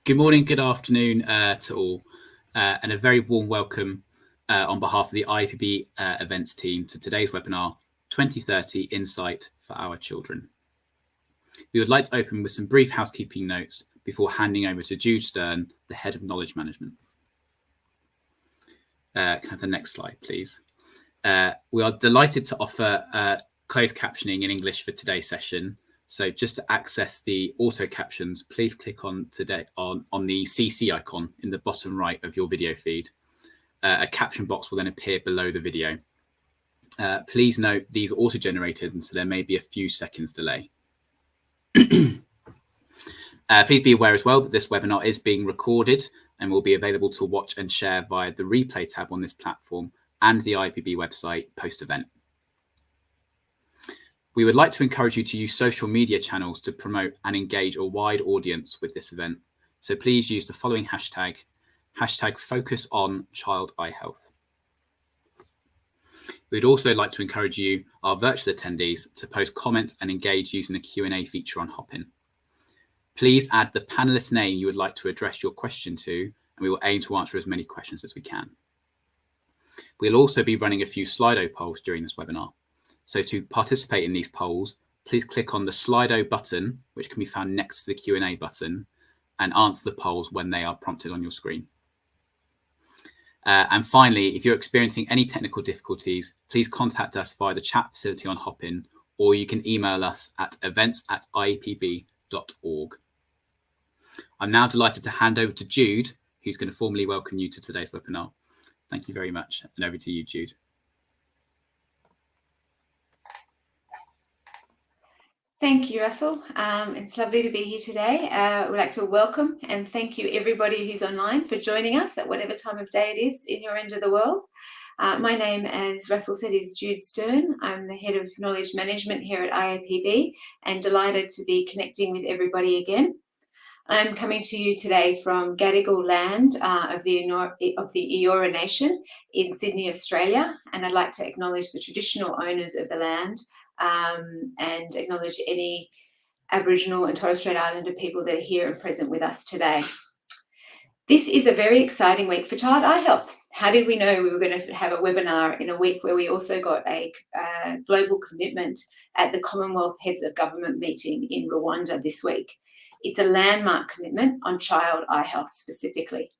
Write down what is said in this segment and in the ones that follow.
Good morning, good afternoon to all, and a very warm welcome on behalf of the IAPB events team to today's webinar, 2030 Insight for Our Children. We would like to open with some brief housekeeping notes before handing over to Jude Stern, the Head of Knowledge Management. Can I have the next slide, please? We are delighted to offer closed captioning in English for today's session. So just to access the auto captions, please click on the CC icon in the bottom right of your video feed. A caption box will then appear below the video. Please note these are auto-generated, and so there may be a few seconds delay. Please be aware as well that this webinar is being recorded and will be available to watch and share via the replay tab on this platform and the IAPB website post-event. We would like to encourage you to use social media channels to promote and engage a wide audience with this event. So please use the following hashtag #FocusOnChildEyeHealth. We'd also like to encourage you, our virtual attendees, to post comments and engage using the Q&A feature on Hopin. Please add the panelist name you would like to address your question to, and we will aim to answer as many questions as we can. We'll also be running a few Slido polls during this webinar. So to participate in these polls, please click on the Slido button, which can be found next to the Q&A button, and answer the polls when they are prompted on your screen. And finally, if you're experiencing any technical difficulties, please contact us via the chat facility on Hopin, or you can email us at events@iapb.org. I'm now delighted to hand over to Jude, who's going to formally welcome you to today's webinar. Thank you very much. And over to you, Jude. Thank you, Russell. It's lovely to be here today. We'd like to welcome and thank you everybody who's online for joining us at whatever time of day it is in your end of the world. My name, as Russell said, is Jude Stern. I'm the Head of Knowledge Management here at IAPB and delighted to be connecting with everybody again. I'm coming to you today from Gadigal land of the Eora Nation in Sydney, Australia, and I'd like to acknowledge the traditional owners of the land and acknowledge any Aboriginal and Torres Strait Islander people that are here and present with us today. This is a very exciting week for child eye health. How did we know we were going to have a webinar in a week where we also got a global commitment at the Commonwealth Heads of Government meeting in Rwanda this week? It's a landmark commitment on child eye health specifically.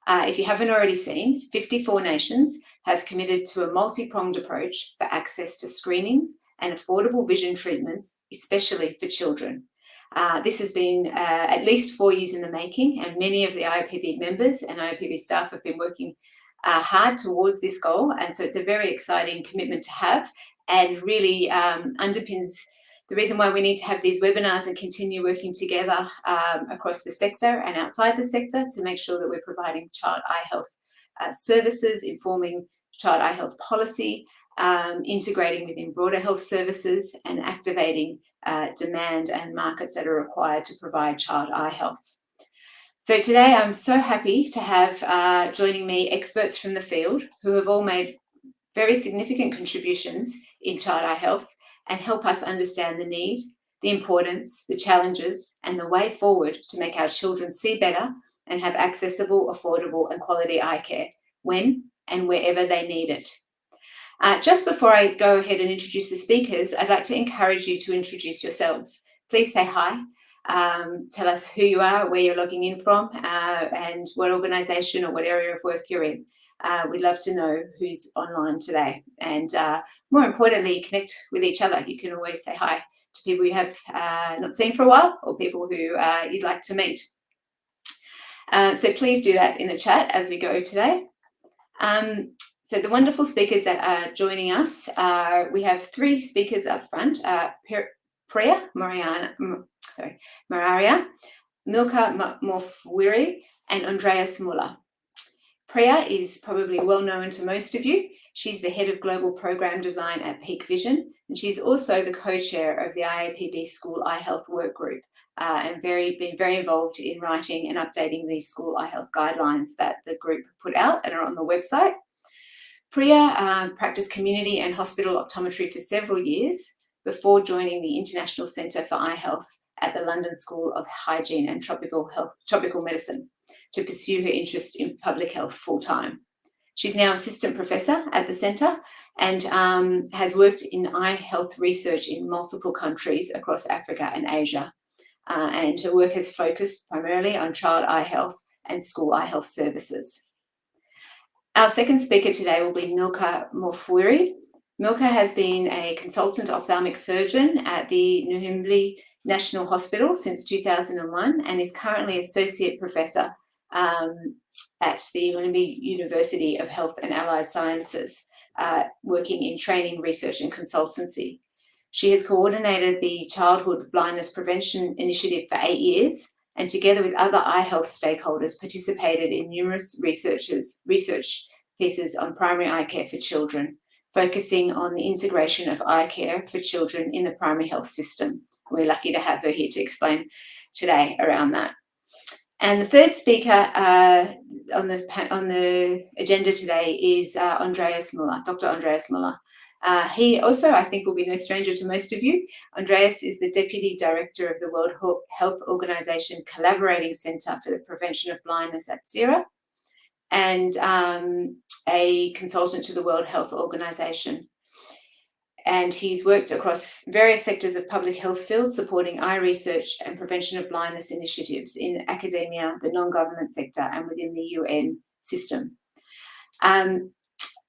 If you haven't already seen, 54 nations have committed to a multi-pronged approach for access to screenings and affordable vision treatments, especially for children. This has been at least 4 years in the making, and many of the IAPB members and IAPB staff have been working hard towards this goal. And so it's a very exciting commitment to have, and really underpins the reason why we need to have these webinars and continue working together across the sector and outside the sector to make sure that we're providing child eye health services, informing child eye health policy, integrating within broader health services, and activating demand and markets that are required to provide child eye health. So today I'm so happy to have joining me experts from the field who have all made very significant contributions in child eye health and help us understand the need, the importance, the challenges, and the way forward to make our children see better and have accessible, affordable, and quality eye care when and wherever they need it. Just before I go ahead and introduce the speakers, I'd like to encourage you to introduce yourselves. Please say hi, tell us who you are, where you're logging in from, and what organisation or what area of work you're in. We'd love to know who's online today. And more importantly, connect with each other. You can always say hi to people you have not seen for a while, or people who you'd like to meet. So please do that in the chat as we go today. So the wonderful speakers that are joining us, we have 3 speakers up front, Priya Mararia, Milka Morphoiri, and Andreas Muller. Priya is probably well known to most of you. She's the Head of Global Program Design at Peak Vision, and she's also the co-chair of the IAPB School Eye Health Work Group, and been very involved in writing and updating these school eye health guidelines that the group put out and are on the website. Priya practiced community and hospital optometry for several years, before joining the International Centre for Eye Health at the London School of Hygiene and Tropical Medicine to pursue her interest in public health full-time. She's now assistant professor at the centre and has worked in eye health research in multiple countries across Africa and Asia. And her work has focused primarily on child eye health and school eye health services. Our second speaker today will be Milka Morphoiri. Milka has been a consultant ophthalmic surgeon at the Nhumbi National Hospital since 2001 and is currently associate professor at the Nhumbi University of Health and Allied Sciences, working in training, research and consultancy. She has coordinated the Childhood Blindness Prevention Initiative for 8 years and together with other eye health stakeholders participated in numerous research pieces on primary eye care for children, focusing on the integration of eye care for children in the primary health system. We're lucky to have her here to explain today around that. And the third speaker on the agenda today is Andreas Muller, Dr. Andreas Muller. He also, I think, will be no stranger to most of you. Andreas is the Deputy Director of the World Health Organization Collaborating Centre for the Prevention of Blindness at CERA and a consultant to the World Health Organization. And he's worked across various sectors of public health fields, supporting eye research and prevention of blindness initiatives in academia, the non-government sector, and within the UN system.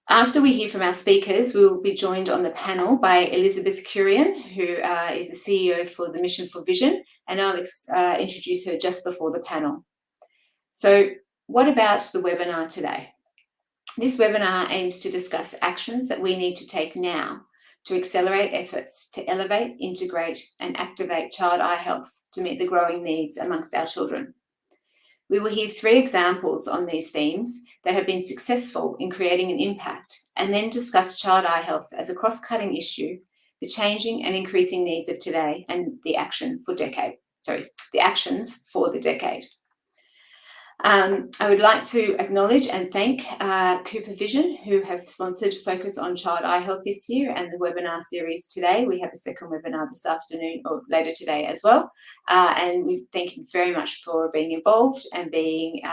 After we hear from our speakers, we will be joined on the panel by Elizabeth Kurian, who is the CEO for the Mission for Vision, and I'll introduce her just before the panel. So what about the webinar today? This webinar aims to discuss actions that we need to take now to accelerate efforts to elevate, integrate and activate child eye health to meet the growing needs amongst our children. We will hear 3 examples on these themes that have been successful in creating an impact and then discuss child eye health as a cross-cutting issue, the changing and increasing needs of today and the actions for the decade. I would like to acknowledge and thank Cooper Vision, who have sponsored Focus on Child Eye Health this year and the webinar series today. We have a second webinar this afternoon or later today as well. And we thank you very much for being involved and being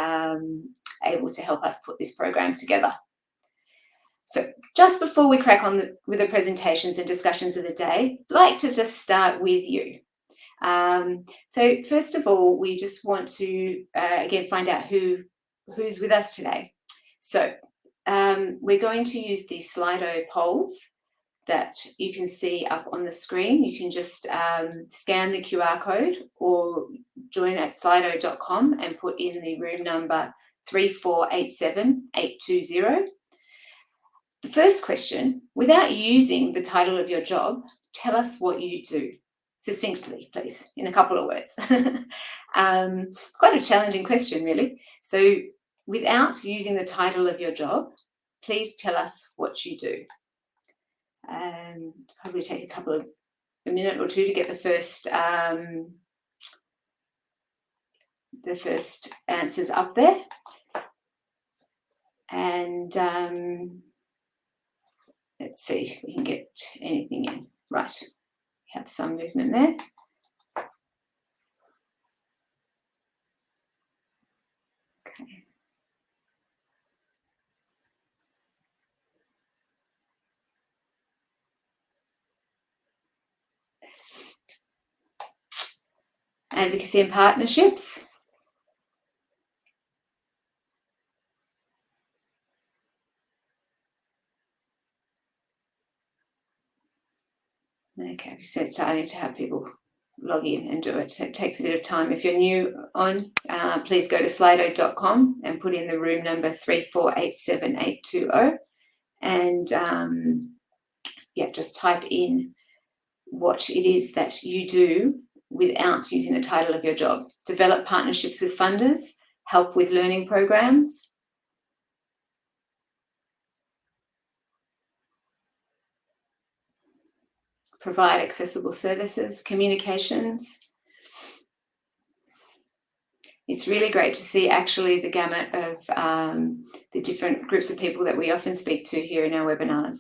able to help us put this program together. So just before we crack on with the presentations and discussions of the day, I'd like to just start with you. So first of all, we just want to again find out who's with us today. So we're going to use the Slido polls that you can see up on the screen. You can just scan the QR code or join at slido.com and put in the room number 3487820. The first question, without using the title of your job, tell us what you do. Succinctly, please, in a couple of words. It's quite a challenging question, really. So without using the title of your job, please tell us what you do. Probably take a minute or two to get the first answers up there. And let's see if we can get anything in. Right. Have some movement there. Okay. Advocacy and partnerships. Okay, so it's starting to have people log in and do it. So it takes a bit of time. If you're new on, please go to slido.com and put in the room number 3487820 and just type in what it is that you do without using the title of your job. Develop partnerships with funders, help with learning programs, provide accessible services, communications. It's really great to see actually the gamut of the different groups of people that we often speak to here in our webinars,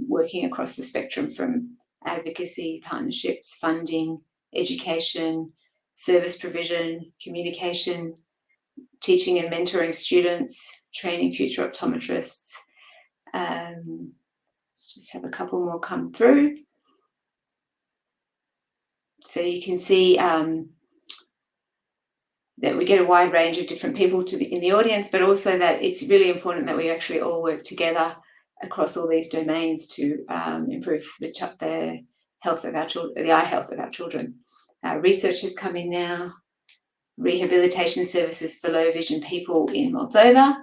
working across the spectrum from advocacy, partnerships, funding, education, service provision, communication, teaching and mentoring students, training future optometrists. Just have a couple more come through. So you can see that we get a wide range of different people in the audience, but also that it's really important that we actually all work together across all these domains to improve the health of our children, the eye health of our children. Research has come in now, rehabilitation services for low vision people in Moldova,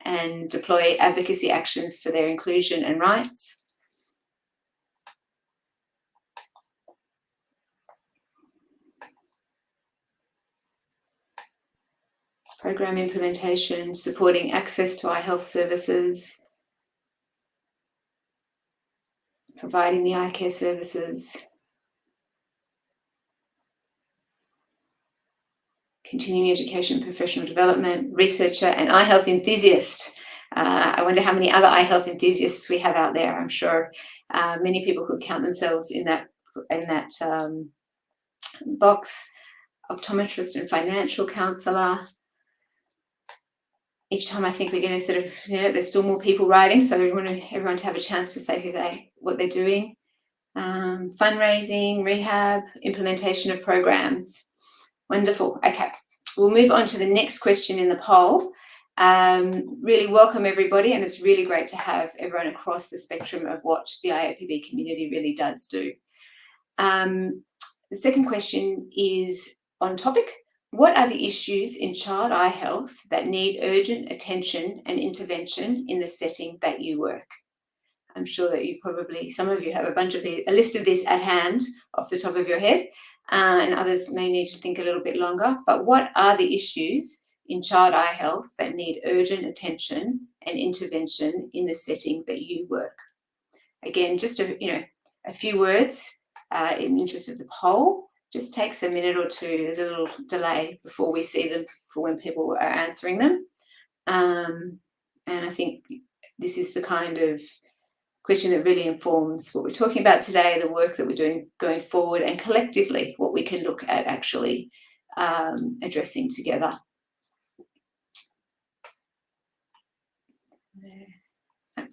and deploy advocacy actions for their inclusion and rights. Program implementation, supporting access to eye health services, providing the eye care services, continuing education, professional development, researcher, and eye health enthusiast. I wonder how many other eye health enthusiasts we have out there. I'm sure many people could count themselves in that box. Optometrist and financial counsellor. Each time I think we're going to sort of, there's still more people writing, so we want everyone to have a chance to say what they're doing. Fundraising, rehab, implementation of programs. Wonderful. Okay, we'll move on to the next question in the poll. Really welcome everybody, and it's really great to have everyone across the spectrum of what the IAPB community really does do. The second question is on topic. What are the issues in child eye health that need urgent attention and intervention in the setting that you work? I'm sure that some of you have a list of this at hand off the top of your head, and others may need to think a little bit longer. But what are the issues in child eye health that need urgent attention and intervention in the setting that you work? Again, just a few words in the interest of the poll. Just takes a minute or two. There's a little delay before we see them for when people are answering them. And I think this is the kind of question that really informs what we're talking about today, the work that we're doing going forward, and collectively what we can look at actually addressing together.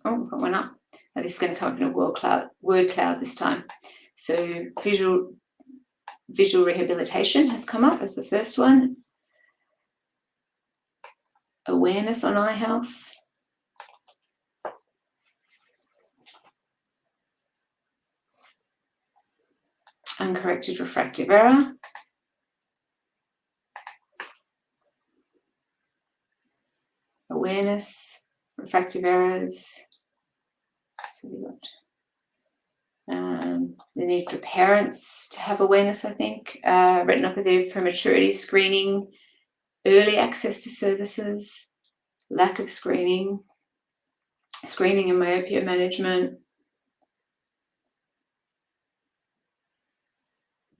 Oh, we've got one up. Now this is going to come up in a word cloud this time. So visual rehabilitation has come up as the first one. Awareness on eye health. Uncorrected refractive error. Awareness, refractive errors. So we've got the need for parents to have awareness, I think. Retinopathy of prematurity screening, early access to services, lack of screening and myopia management,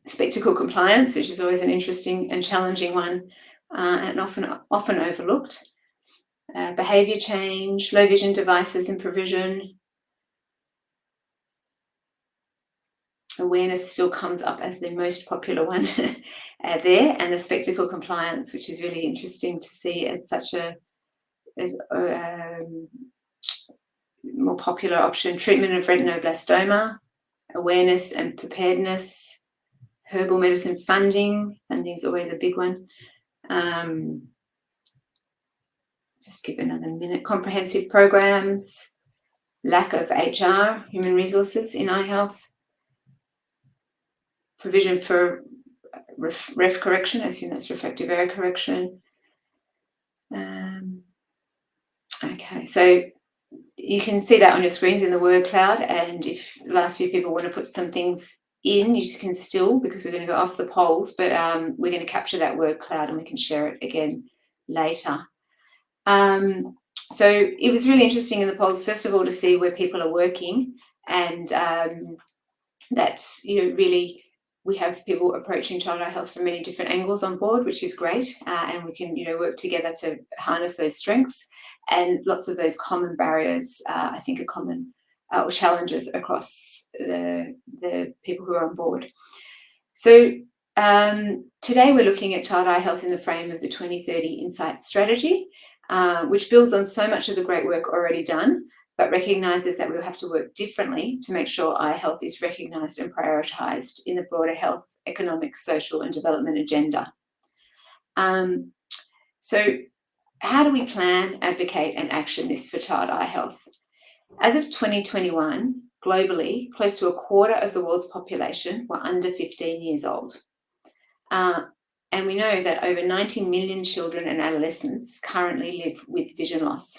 spectacle compliance, which is always an interesting and challenging one, and often overlooked. Behaviour change, low vision devices and provision. Awareness still comes up as the most popular one there, and the spectacle compliance, which is really interesting to see as such a more popular option. Treatment of retinoblastoma, awareness and preparedness, herbal medicine funding. Funding is always a big one. Just give another minute. Comprehensive programs, lack of HR, human resources in eye health. Provision for ref correction, I assume that's refractive error correction. Okay, so you can see that on your screens in the word cloud, and if the last few people want to put some things in, you can still, because we're going to go off the polls, but we're going to capture that word cloud and we can share it again later. So it was really interesting in the polls, first of all, to see where people are working, and that, really we have people approaching child eye health from many different angles on board, which is great, and we can, work together to harness those strengths, and lots of those common barriers, I think, are common or challenges across the people who are on board. So today we're looking at child eye health in the frame of the 2030 Insight Strategy, which builds on so much of the great work already done, but recognises that we'll have to work differently to make sure eye health is recognised and prioritised in the broader health, economic, social and development agenda. So how do we plan, advocate and action this for child eye health? As of 2021, globally, close to a quarter of the world's population were under 15 years old. And we know that over 90 million children and adolescents currently live with vision loss.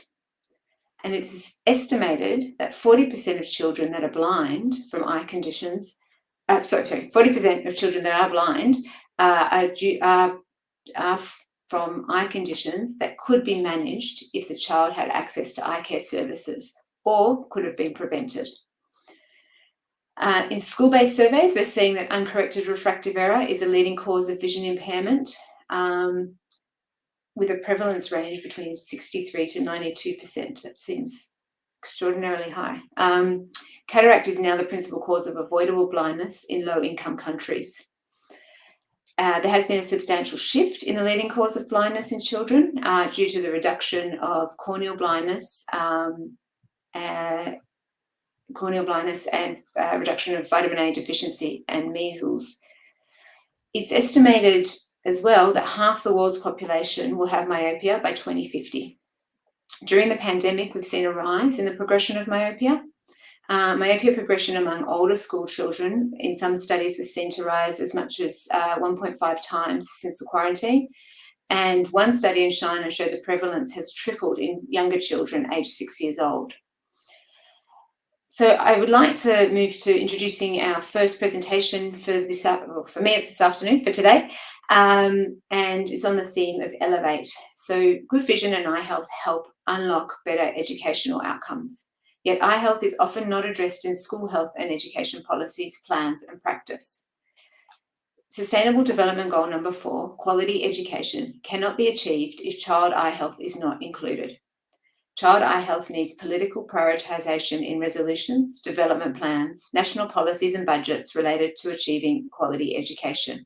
And it is estimated that 40% of children that are blind from eye conditions, 40% of children that are blind are from eye conditions that could be managed if the child had access to eye care services or could have been prevented. In school-based surveys, we're seeing that uncorrected refractive error is a leading cause of vision impairment, with a prevalence range between 63 to 92%. That seems extraordinarily high. Cataract is now the principal cause of avoidable blindness in low-income countries. There has been a substantial shift in the leading cause of blindness in children due to the reduction of corneal blindness and reduction of vitamin A deficiency and measles. It's estimated as well that half the world's population will have myopia by 2050. During the pandemic, we've seen a rise in the progression of myopia. Myopia progression among older school children in some studies was seen to rise as much as 1.5 times since the quarantine. And one study in China showed the prevalence has tripled in younger children aged 6 years old. So I would like to move to introducing our first presentation for this, for me it's this afternoon, for today, and it's on the theme of Elevate. So good vision and eye health help unlock better educational outcomes. Yet eye health is often not addressed in school health and education policies, plans and practice. Sustainable Development Goal number 4, quality education, cannot be achieved if child eye health is not included. Child eye health needs political prioritisation in resolutions, development plans, national policies and budgets related to achieving quality education.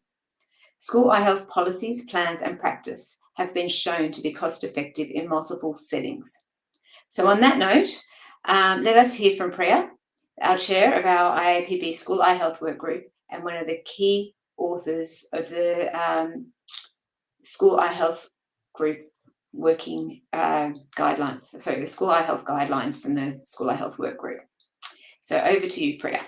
School eye health policies, plans and practice have been shown to be cost-effective in multiple settings. So on that note, let us hear from Priya, our chair of our IAPB School Eye Health Work Group and one of the key authors of the School Eye Health Group working guidelines, the School Eye Health guidelines from the School Eye Health Work Group. So over to you, Priya.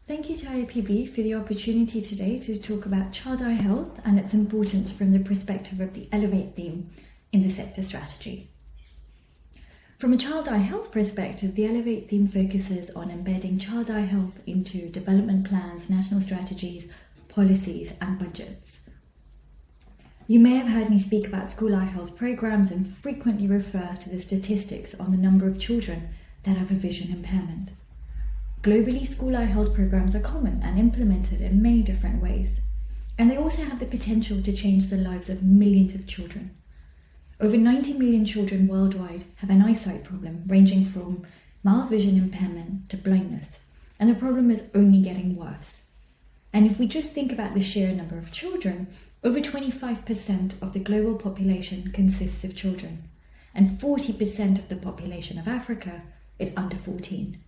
Thank you to IAPB for the opportunity today to talk about child eye health and its importance from the perspective of the Elevate theme in the sector strategy. From a child eye health perspective, the Elevate theme focuses on embedding child eye health into development plans, national strategies, policies and budgets. You may have heard me speak about school eye health programs and frequently refer to the statistics on the number of children that have a vision impairment. Globally, school eye health programs are common and implemented in many different ways, and they also have the potential to change the lives of millions of children. Over 90 million children worldwide have an eyesight problem ranging from mild vision impairment to blindness, and the problem is only getting worse. And if we just think about the sheer number of children, over 25% of the global population consists of children, and 40% of the population of Africa is under 14.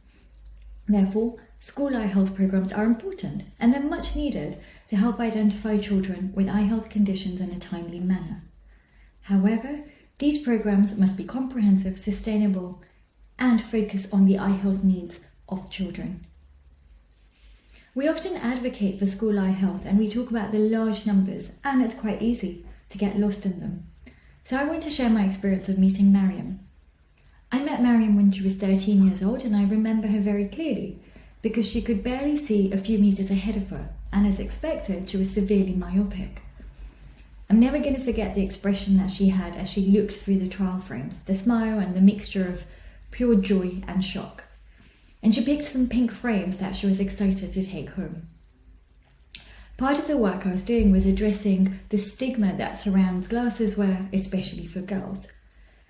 Therefore, school eye health programs are important, and they're much needed to help identify children with eye health conditions in a timely manner. However, these programs must be comprehensive, sustainable, and focus on the eye health needs of children. We often advocate for school eye health and we talk about the large numbers, and it's quite easy to get lost in them. So I want to share my experience of meeting Mariam. I met Mariam when she was 13 years old, and I remember her very clearly because she could barely see a few meters ahead of her, and as expected, she was severely myopic. I'm never going to forget the expression that she had as she looked through the trial frames, the smile and the mixture of pure joy and shock. And she picked some pink frames that she was excited to take home. Part of the work I was doing was addressing the stigma that surrounds glasses wear, especially for girls.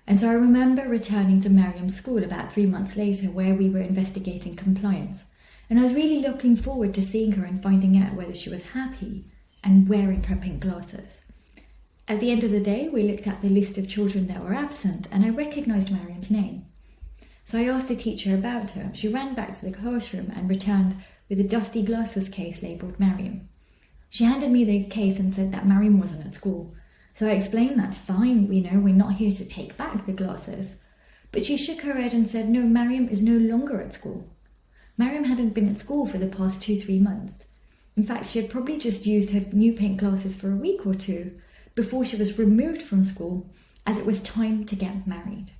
And so I remember returning to Mariam's school about 3 months later, where we were investigating compliance. And I was really looking forward to seeing her and finding out whether she was happy and wearing her pink glasses. At the end of the day, we looked at the list of children that were absent, and I recognised Mariam's name. So I asked the teacher about her. She ran back to the classroom and returned with a dusty glasses case labelled Mariam. She handed me the case and said that Mariam wasn't at school. So I explained that fine, we're not here to take back the glasses. But she shook her head and said, no, Mariam is no longer at school. Mariam hadn't been at school for the past 2-3 months. In fact, she had probably just used her new pink glasses for a week or two before she was removed from school, as it was time to get married.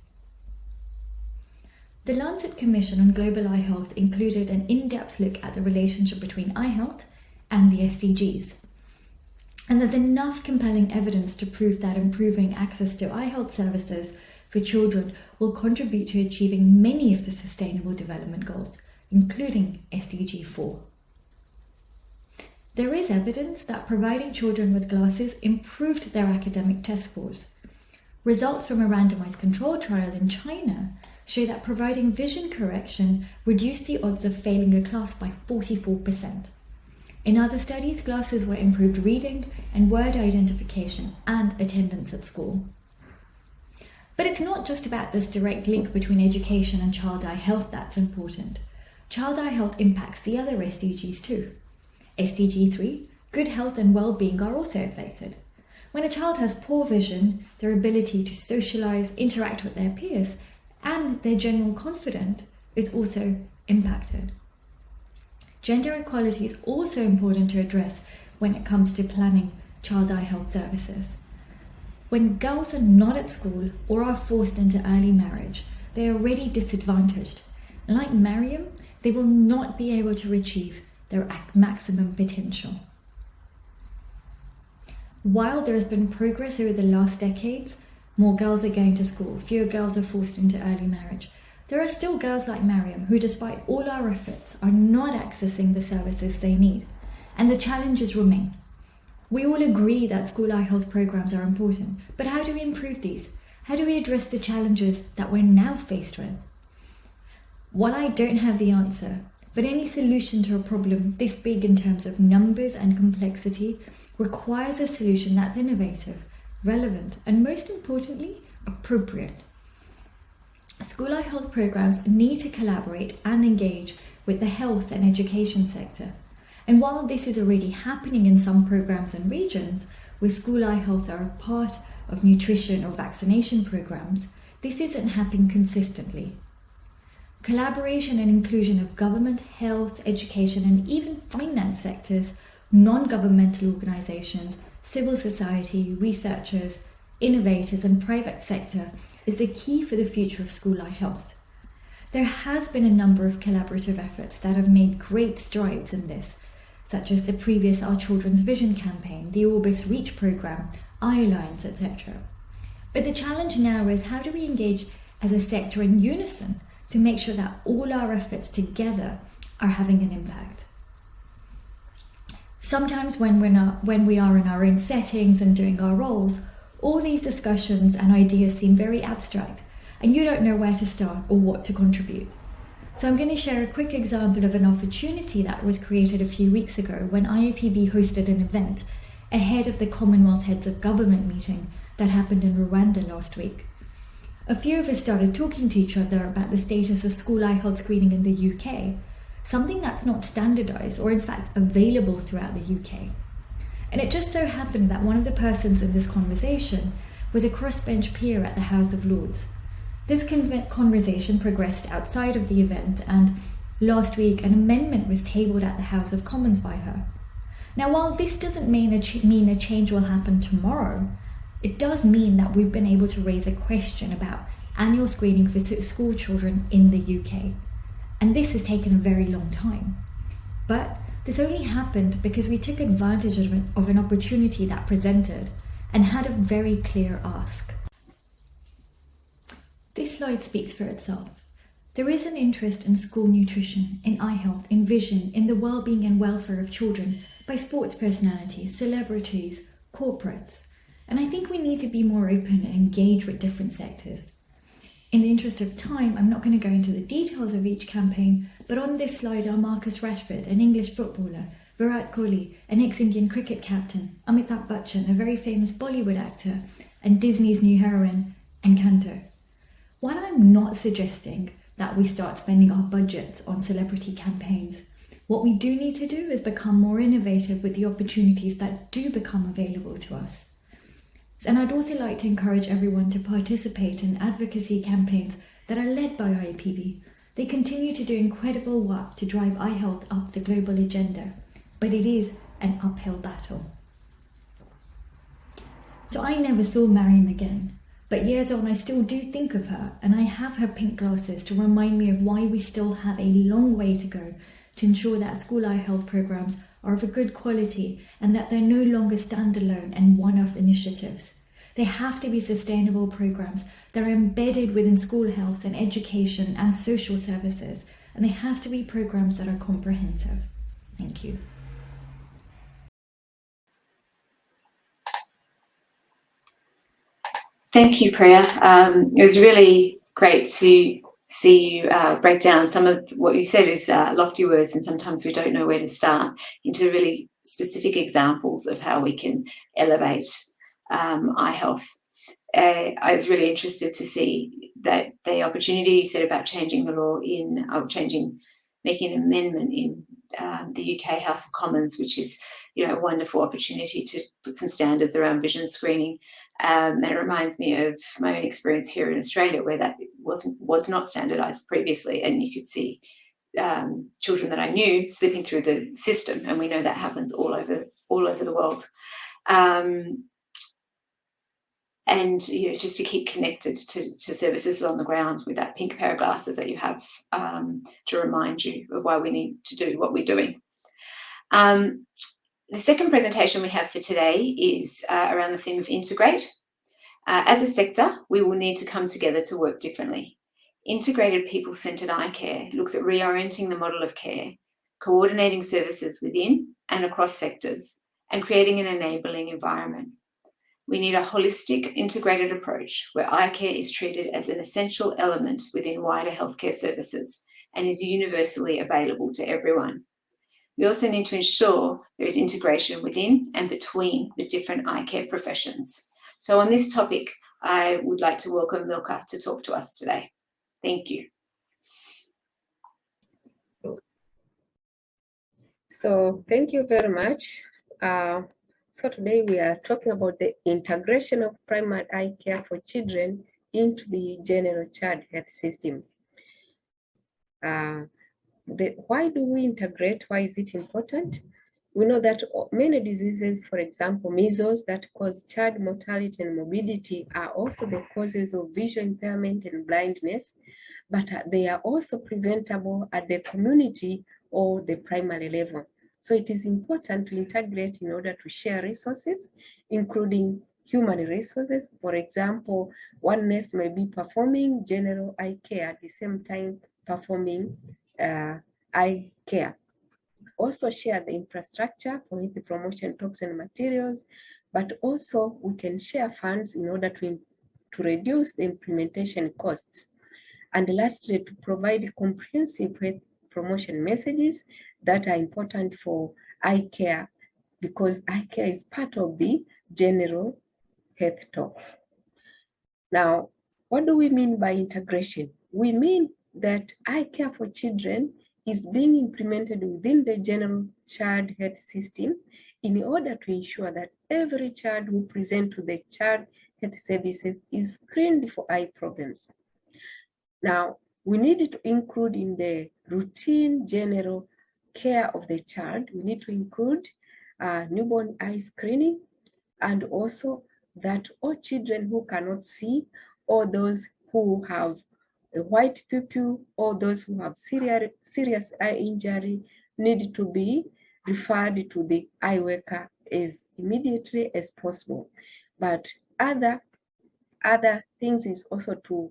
The Lancet Commission on Global Eye Health included an in-depth look at the relationship between eye health and the SDGs. And there's enough compelling evidence to prove that improving access to eye health services for children will contribute to achieving many of the Sustainable Development Goals, including SDG 4. There is evidence that providing children with glasses improved their academic test scores. Results from a randomized control trial in China show that providing vision correction reduced the odds of failing a class by 44%. In other studies, glasses were improved reading and word identification and attendance at school. But it's not just about this direct link between education and child eye health that's important. Child eye health impacts the other SDGs too. SDG 3, good health and well-being are also affected. When a child has poor vision, their ability to socialize, interact with their peers, and their general confidence is also impacted. Gender equality is also important to address when it comes to planning child eye health services. When girls are not at school or are forced into early marriage, they are already disadvantaged. Like Mariam, they will not be able to achieve their maximum potential. While there has been progress over the last decades, more girls are going to school, fewer girls are forced into early marriage. There are still girls like Mariam who, despite all our efforts, are not accessing the services they need, and the challenges remain. We all agree that school eye health programs are important, but how do we improve these? How do we address the challenges that we're now faced with? While I don't have the answer, but any solution to a problem this big in terms of numbers and complexity requires a solution that's innovative, relevant, and most importantly, appropriate. School eye health programs need to collaborate and engage with the health and education sector. And while this is already happening in some programs and regions where school eye health are a part of nutrition or vaccination programs, this isn't happening consistently. Collaboration and inclusion of government, health, education, and even finance sectors, non-governmental organizations, civil society, researchers, innovators, and private sector is the key for the future of school eye health. There has been a number of collaborative efforts that have made great strides in this, such as the previous Our Children's Vision campaign, the Orbis Reach program, Eye Alliance, etc. But the challenge now is, how do we engage as a sector in unison to make sure that all our efforts together are having an impact? Sometimes when we are in our own settings and doing our roles, all these discussions and ideas seem very abstract, and you don't know where to start or what to contribute. So I'm going to share a quick example of an opportunity that was created a few weeks ago when IAPB hosted an event ahead of the Commonwealth Heads of Government meeting that happened in Rwanda last week. A few of us started talking to each other about the status of school eye health screening in the UK, something that's not standardized or in fact available throughout the UK. And it just so happened that one of the persons in this conversation was a crossbench peer at the House of Lords. This conversation progressed outside of the event, and last week an amendment was tabled at the House of Commons by her. Now, while this doesn't mean a change will happen tomorrow, it does mean that we've been able to raise a question about annual screening for school children in the UK. And this has taken a very long time. But this only happened because we took advantage of an opportunity that presented and had a very clear ask. This slide speaks for itself. There is an interest in school nutrition, in eye health, in vision, in the well-being and welfare of children by sports personalities, celebrities, corporates. And I think we need to be more open and engage with different sectors. In the interest of time, I'm not going to go into the details of each campaign, but on this slide are Marcus Rashford, an English footballer, Virat Kohli, an ex-Indian cricket captain, Amitabh Bachchan, a very famous Bollywood actor, and Disney's new heroine, Encanto. While I'm not suggesting that we start spending our budgets on celebrity campaigns, what we do need to do is become more innovative with the opportunities that do become available to us. And I'd also like to encourage everyone to participate in advocacy campaigns that are led by IAPB. They continue to do incredible work to drive eye health up the global agenda, but it is an uphill battle. So I never saw Mariam again, but years on I still do think of her, and I have her pink glasses to remind me of why we still have a long way to go to ensure that school eye health programs are of a good quality and that they're no longer standalone and one-off initiatives. They have to be sustainable programs that are embedded within school health and education and social services, and they have to be programs that are comprehensive. Thank you. Thank you, Priya. It was really great to see you break down some of what you said is lofty words, and sometimes we don't know where to start, into really specific examples of how we can elevate eye health. I was really interested to see that the opportunity you said about changing the law making an amendment in the UK House of Commons, which is, a wonderful opportunity to put some standards around vision screening. And it reminds me of my own experience here in Australia, where that was not standardised previously, and you could see children that I knew slipping through the system, and we know that happens all over the world. And just to keep connected to services on the ground with that pink pair of glasses that you have to remind you of why we need to do what we're doing. The second presentation we have for today is around the theme of integrate. As a sector, we will need to come together to work differently. Integrated people-centred eye care looks at reorienting the model of care, coordinating services within and across sectors, and creating an enabling environment. We need a holistic, integrated approach where eye care is treated as an essential element within wider healthcare services and is universally available to everyone. We also need to ensure there is integration within and between the different eye care professions. So on this topic, I would like to welcome Milka to talk to us today. Thank you. So thank you very much. So today we are talking about the integration of primary eye care for children into the general child health system. Why do we integrate? Why is it important? We know that many diseases, for example, measles, that cause child mortality and morbidity, are also the causes of visual impairment and blindness, but they are also preventable at the community or the primary level. So it is important to integrate in order to share resources, including human resources. For example, one nurse may be performing general eye care at the same time performing eye care. Also share the infrastructure for the promotion talks and materials, but also we can share funds in order to reduce the implementation costs. And lastly, to provide comprehensive health promotion messages that are important for eye care, because eye care is part of the general health talks. Now, what do we mean by integration? We mean that eye care for children is being implemented within the general child health system in order to ensure that every child who presents to the child health services is screened for eye problems. Now, we need to include in the routine general care of the child, we need to include newborn eye screening, and also that all children who cannot see, or those who have a white pupil, or those who have serious eye injury need to be referred to the eye worker as immediately as possible. But other things is also to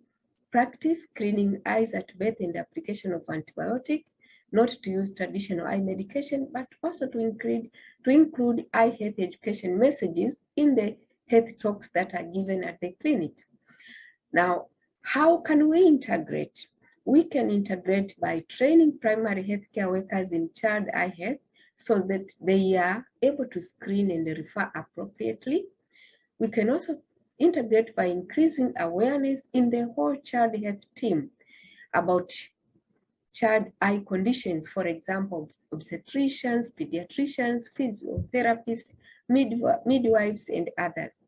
practice cleaning eyes at birth and application of antibiotic, not to use traditional eye medication, but also to include eye health education messages in the health talks that are given at the clinic. Now, How can we integrate? We can integrate by training primary healthcare workers in child eye health so that they are able to screen and refer appropriately. We can also integrate by increasing awareness in the whole child health team about child eye conditions, for example, obstetricians, pediatricians, physiotherapists, midwives, and others.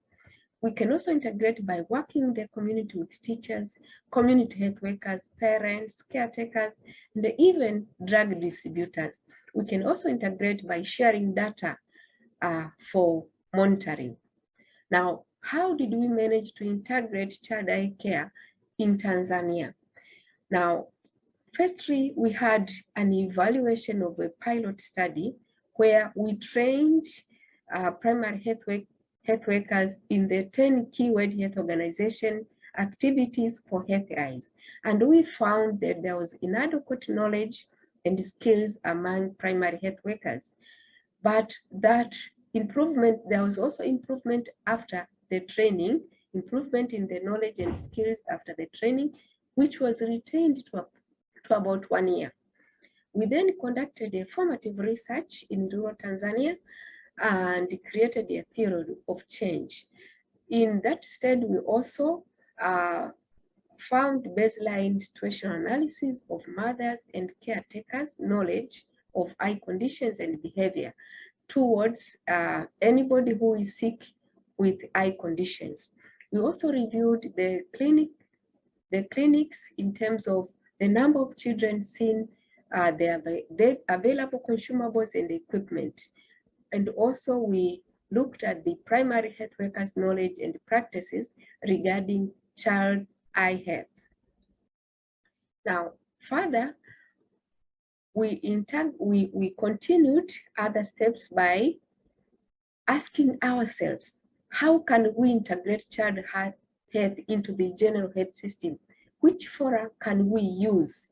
We can also integrate by working in the community with teachers, community health workers, parents, caretakers, and even drug distributors. We can also integrate by sharing data for monitoring. Now, how did we manage to integrate child eye care in Tanzania? Now, firstly, we had an evaluation of a pilot study where we trained primary health workers in the 10 keyword health organization activities for health eyes. And we found that there was inadequate knowledge and skills among primary health workers. But that improvement, there was also improvement after the training, improvement in the knowledge and skills after the training, which was retained to about 1 year. We then conducted a formative research in rural Tanzania and created a theory of change. In that study, we also found baseline situational analysis of mothers and caretakers' knowledge of eye conditions and behavior towards anybody who is sick with eye conditions. We also reviewed the clinics in terms of the number of children seen, the available consumables and equipment. And also we looked at the primary health workers' knowledge and practices regarding child eye health. Now, further, we continued other steps by asking ourselves, how can we integrate child health into the general health system? Which fora can we use?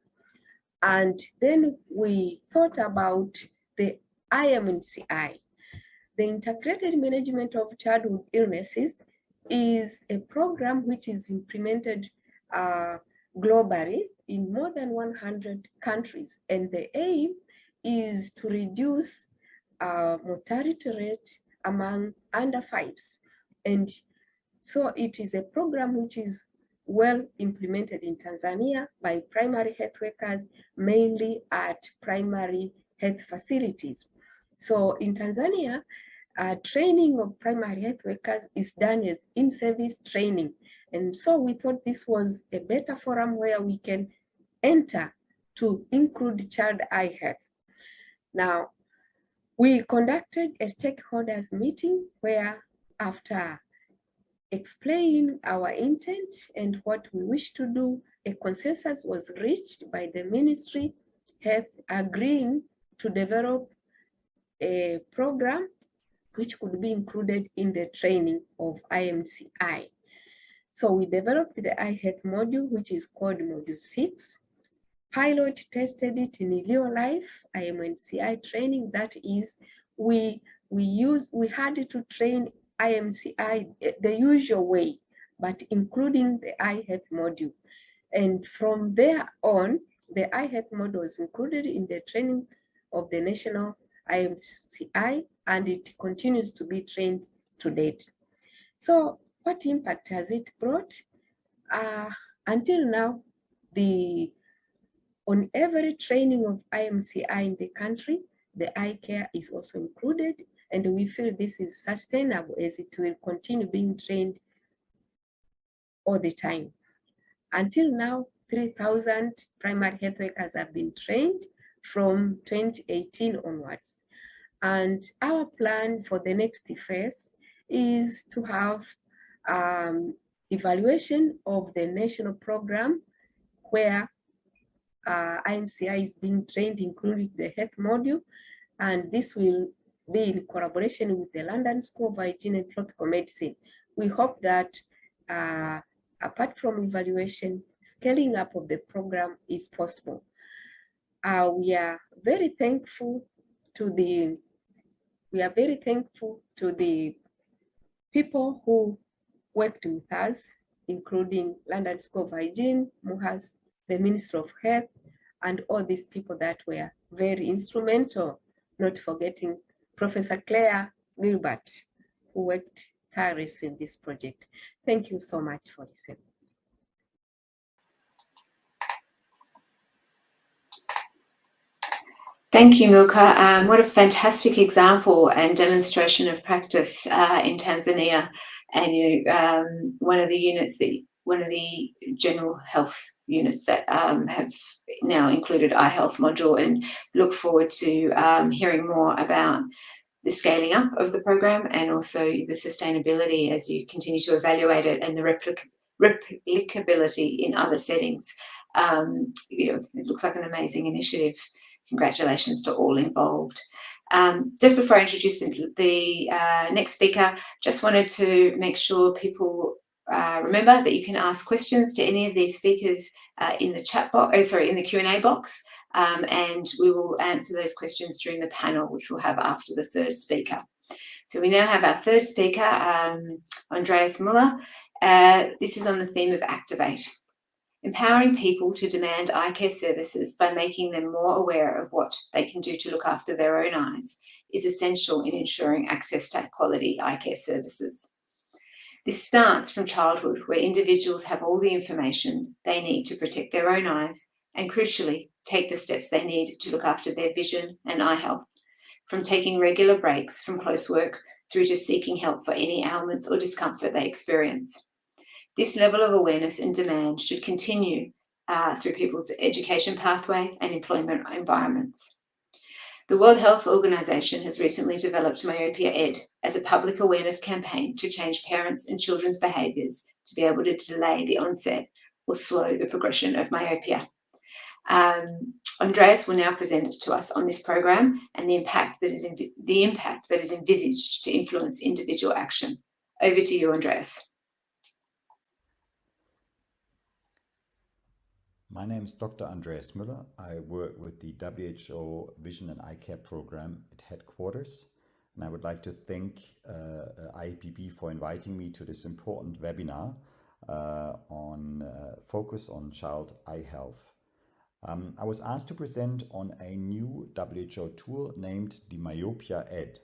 And then we thought about the IMNCI. The Integrated Management of Childhood Illnesses is a program which is implemented globally in more than 100 countries. And the aim is to reduce mortality rate among under fives. And so it is a program which is well implemented in Tanzania by primary health workers, mainly at primary health facilities. So in Tanzania, training of primary health workers is done as in-service training. And so we thought this was a better forum where we can enter to include child eye health. Now, we conducted a stakeholders meeting where, after explaining our intent and what we wish to do, a consensus was reached by the ministry health agreeing to develop a program which could be included in the training of IMCI. So we developed the eye health module, which is called Module 6. Pilot tested it in real life IMCI training. That is, we had to train IMCI the usual way, but including the eye health module. And from there on, the eye health module was included in the training of the national IMCI, and it continues to be trained to date. So what impact has it brought? Until now, on every training of IMCI in the country, the eye care is also included, and we feel this is sustainable as it will continue being trained all the time. Until now, 3,000 primary health workers have been trained from 2018 onwards. And our plan for the next phase is to have evaluation of the national program where IMCI is being trained, including the health module, and this will be in collaboration with the London School of Hygiene and Tropical Medicine. We hope that apart from evaluation, scaling up of the program is possible. We are very thankful to the people who worked with us including London School of Hygiene, MUHAS, the Ministry of Health, and all these people that were very instrumental, not forgetting Professor Claire Gilbert, who worked tirelessly in this project. Thank you so much for listening. Thank you, Milka. What a fantastic example and demonstration of practice in Tanzania, and one of the general health units that have now included eye health module, and look forward to hearing more about the scaling up of the program and also the sustainability as you continue to evaluate it, and the replicability in other settings. It looks like an amazing initiative. Congratulations to all involved. Just before I introduce the next speaker, just wanted to make sure people remember that you can ask questions to any of these speakers in the chat box, in the Q&A box, and we will answer those questions during the panel, which we'll have after the third speaker. So we now have our third speaker, Andreas Muller. This is on the theme of Activate. Empowering people to demand eye care services by making them more aware of what they can do to look after their own eyes is essential in ensuring access to quality eye care services. This starts from childhood, where individuals have all the information they need to protect their own eyes and, crucially, take the steps they need to look after their vision and eye health, from taking regular breaks from close work through to seeking help for any ailments or discomfort they experience. This level of awareness and demand should continue through people's education pathway and employment environments. The World Health Organization has recently developed Myopia Ed as a public awareness campaign to change parents' and children's behaviours to be able to delay the onset or slow the progression of myopia. Andreas will now present to us on this program and the impact that is envisaged to influence individual action. Over to you, Andreas. My name is Dr. Andreas Muller. I work with the WHO Vision and Eye Care Program at headquarters, and I would like to thank IAPB for inviting me to this important webinar on focus on child eye health. I was asked to present on a new WHO tool named the Myopia Ad.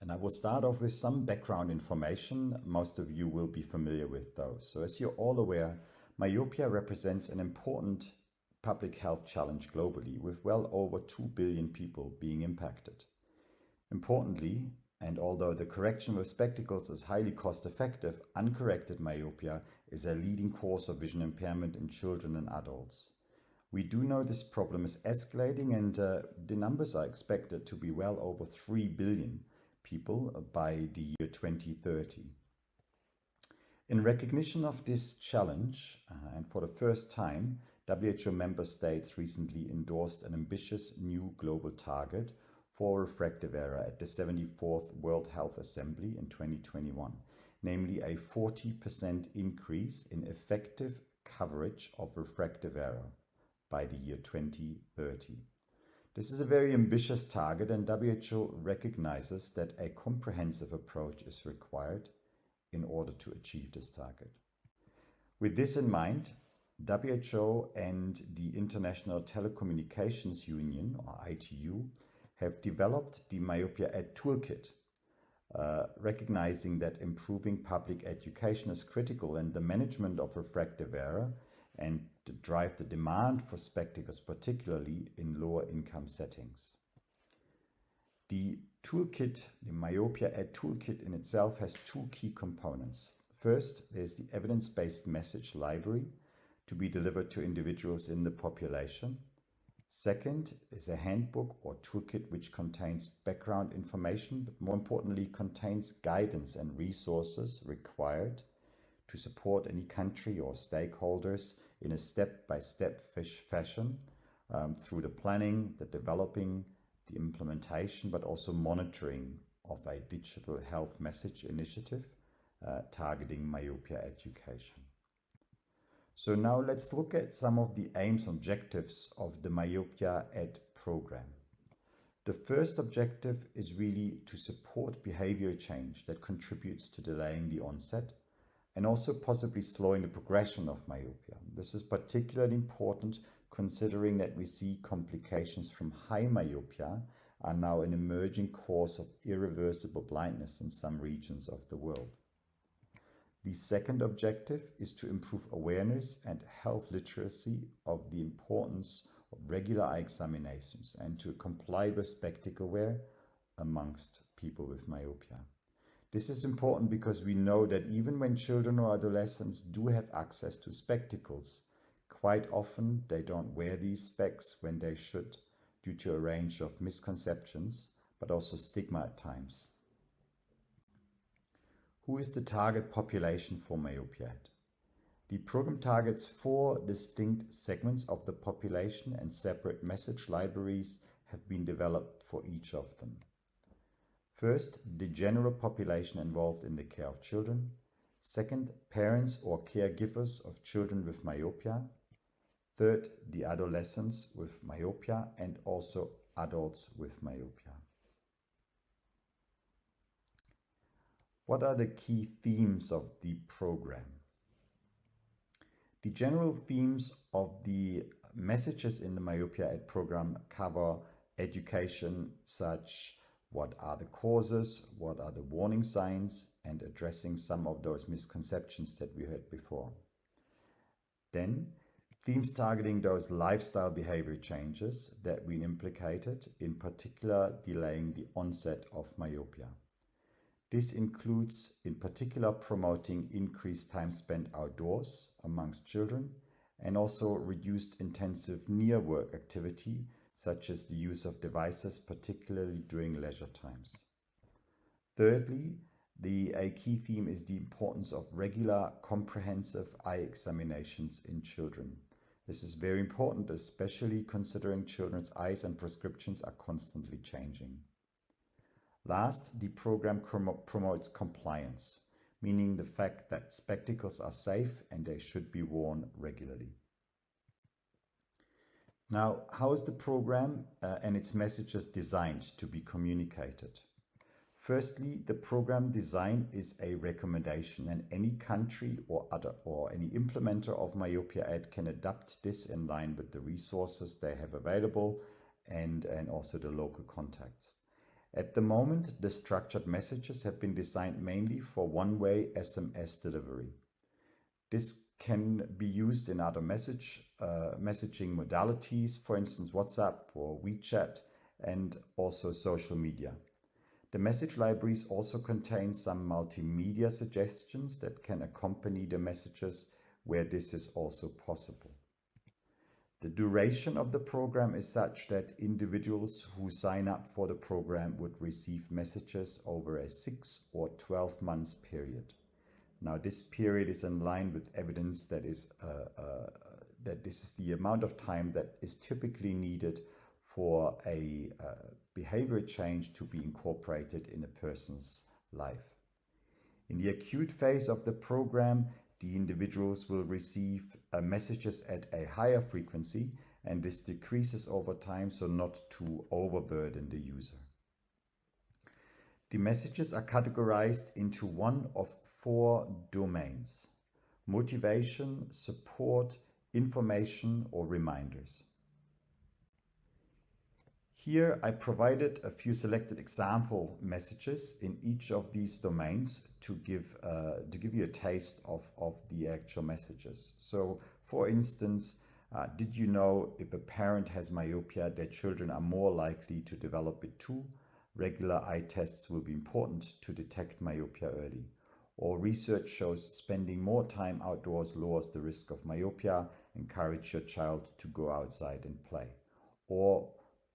And I will start off with some background information. Most of you will be familiar with those. So as you're all aware, myopia represents an important public health challenge globally, with well over 2 billion people being impacted. Importantly, and although the correction with spectacles is highly cost-effective, uncorrected myopia is a leading cause of vision impairment in children and adults. We do know this problem is escalating, and the numbers are expected to be well over 3 billion people by the year 2030. In recognition of this challenge, and for the first time, WHO member states recently endorsed an ambitious new global target for refractive error at the 74th World Health Assembly in 2021, namely a 40% increase in effective coverage of refractive error by the year 2030. This is a very ambitious target, and WHO recognizes that a comprehensive approach is required in order to achieve this target. With this in mind, WHO and the International Telecommunications Union, or ITU, have developed the Myopia Ad Toolkit, recognizing that improving public education is critical in the management of refractive error and to drive the demand for spectacles, particularly in lower income settings. The toolkit, the Myopia Ad Toolkit in itself, has two key components. First, there's the evidence-based message library to be delivered to individuals in the population. Second is a handbook or toolkit which contains background information, but more importantly contains guidance and resources required to support any country or stakeholders in a step-by-step fashion through the planning, the developing, the implementation, but also monitoring of a digital health message initiative targeting myopia education. So now let's look at some of the aims and objectives of the Myopia Ad program. The first objective is really to support behavior change that contributes to delaying the onset and also possibly slowing the progression of myopia. This is particularly important considering that we see complications from high myopia are now an emerging cause of irreversible blindness in some regions of the world. The second objective is to improve awareness and health literacy of the importance of regular eye examinations and to comply with spectacle wear amongst people with myopia. This is important because we know that even when children or adolescents do have access to spectacles, quite often they don't wear these specs when they should due to a range of misconceptions, but also stigma at times. Who is the target population for Myopia Ad? The program targets 4 distinct segments of the population, and separate message libraries have been developed for each of them. First, the general population involved in the care of children. Second, parents or caregivers of children with myopia. Third, the adolescents with myopia and also adults with myopia. What are the key themes of the program? The general themes of the messages in the Myopia Ad program cover education, such what are the causes, what are the warning signs, and addressing some of those misconceptions that we heard before. Then, themes targeting those lifestyle behavior changes that we implicated, in particular delaying the onset of myopia. This includes, in particular, promoting increased time spent outdoors amongst children and also reduced intensive near-work activity, such as the use of devices, particularly during leisure times. Thirdly, a key theme is the importance of regular, comprehensive eye examinations in children. This is very important, especially considering children's eyes and prescriptions are constantly changing. Last, the program promotes compliance, meaning the fact that spectacles are safe and they should be worn regularly. Now, how is the program and its messages designed to be communicated? Firstly, the program design is a recommendation, and any country or any implementer of Myopia Ad can adapt this in line with the resources they have available and also the local context. At the moment, the structured messages have been designed mainly for one-way SMS delivery. This can be used in other messaging modalities, for instance WhatsApp or WeChat, and also social media. The message libraries also contain some multimedia suggestions that can accompany the messages where this is also possible. The duration of the program is such that individuals who sign up for the program would receive messages over a 6 or 12 months period. Now, this period is in line with evidence that this is the amount of time that is typically needed for a behavior change to be incorporated in a person's life. In the acute phase of the program, the individuals will receive messages at a higher frequency, and this decreases over time so not to overburden the user. The messages are categorized into one of 4 domains: motivation, support, information, or reminders. Here I provided a few selected example messages in each of these domains to give you a taste of the actual messages. So, for instance, did you know if a parent has myopia, their children are more likely to develop it too? Regular eye tests will be important to detect myopia early. Or research shows spending more time outdoors lowers the risk of myopia. Encourage your child to go outside and play. Or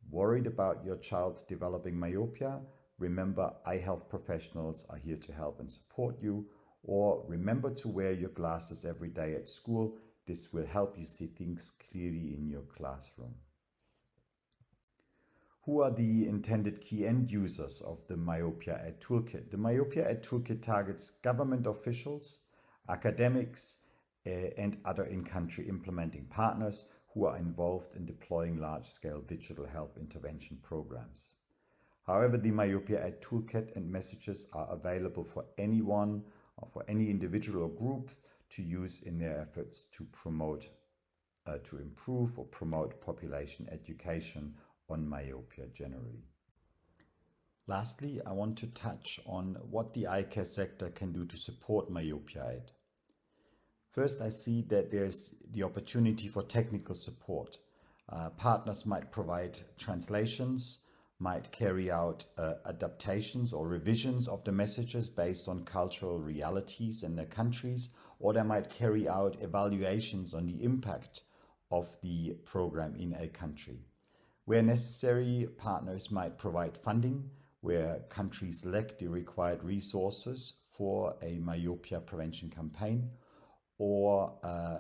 worried about your child developing myopia? Remember, eye health professionals are here to help and support you. Or remember to wear your glasses every day at school. This will help you see things clearly in your classroom. Who are the intended key end users of the Myopia Ad Toolkit? The Myopia Ad Toolkit targets government officials, academics, and other in-country implementing partners who are involved in deploying large-scale digital health intervention programs. However, the Myopia Ad Toolkit and messages are available for anyone or for any individual or group to use in their efforts to promote, to improve or promote population education on myopia generally. Lastly, I want to touch on what the eye care sector can do to support Myopia Ad. First, I see that there's the opportunity for technical support. Partners might provide translations, might carry out adaptations or revisions of the messages based on cultural realities in their countries, or they might carry out evaluations on the impact of the program in a country. Where necessary, partners might provide funding where countries lack the required resources for a myopia prevention campaign, or,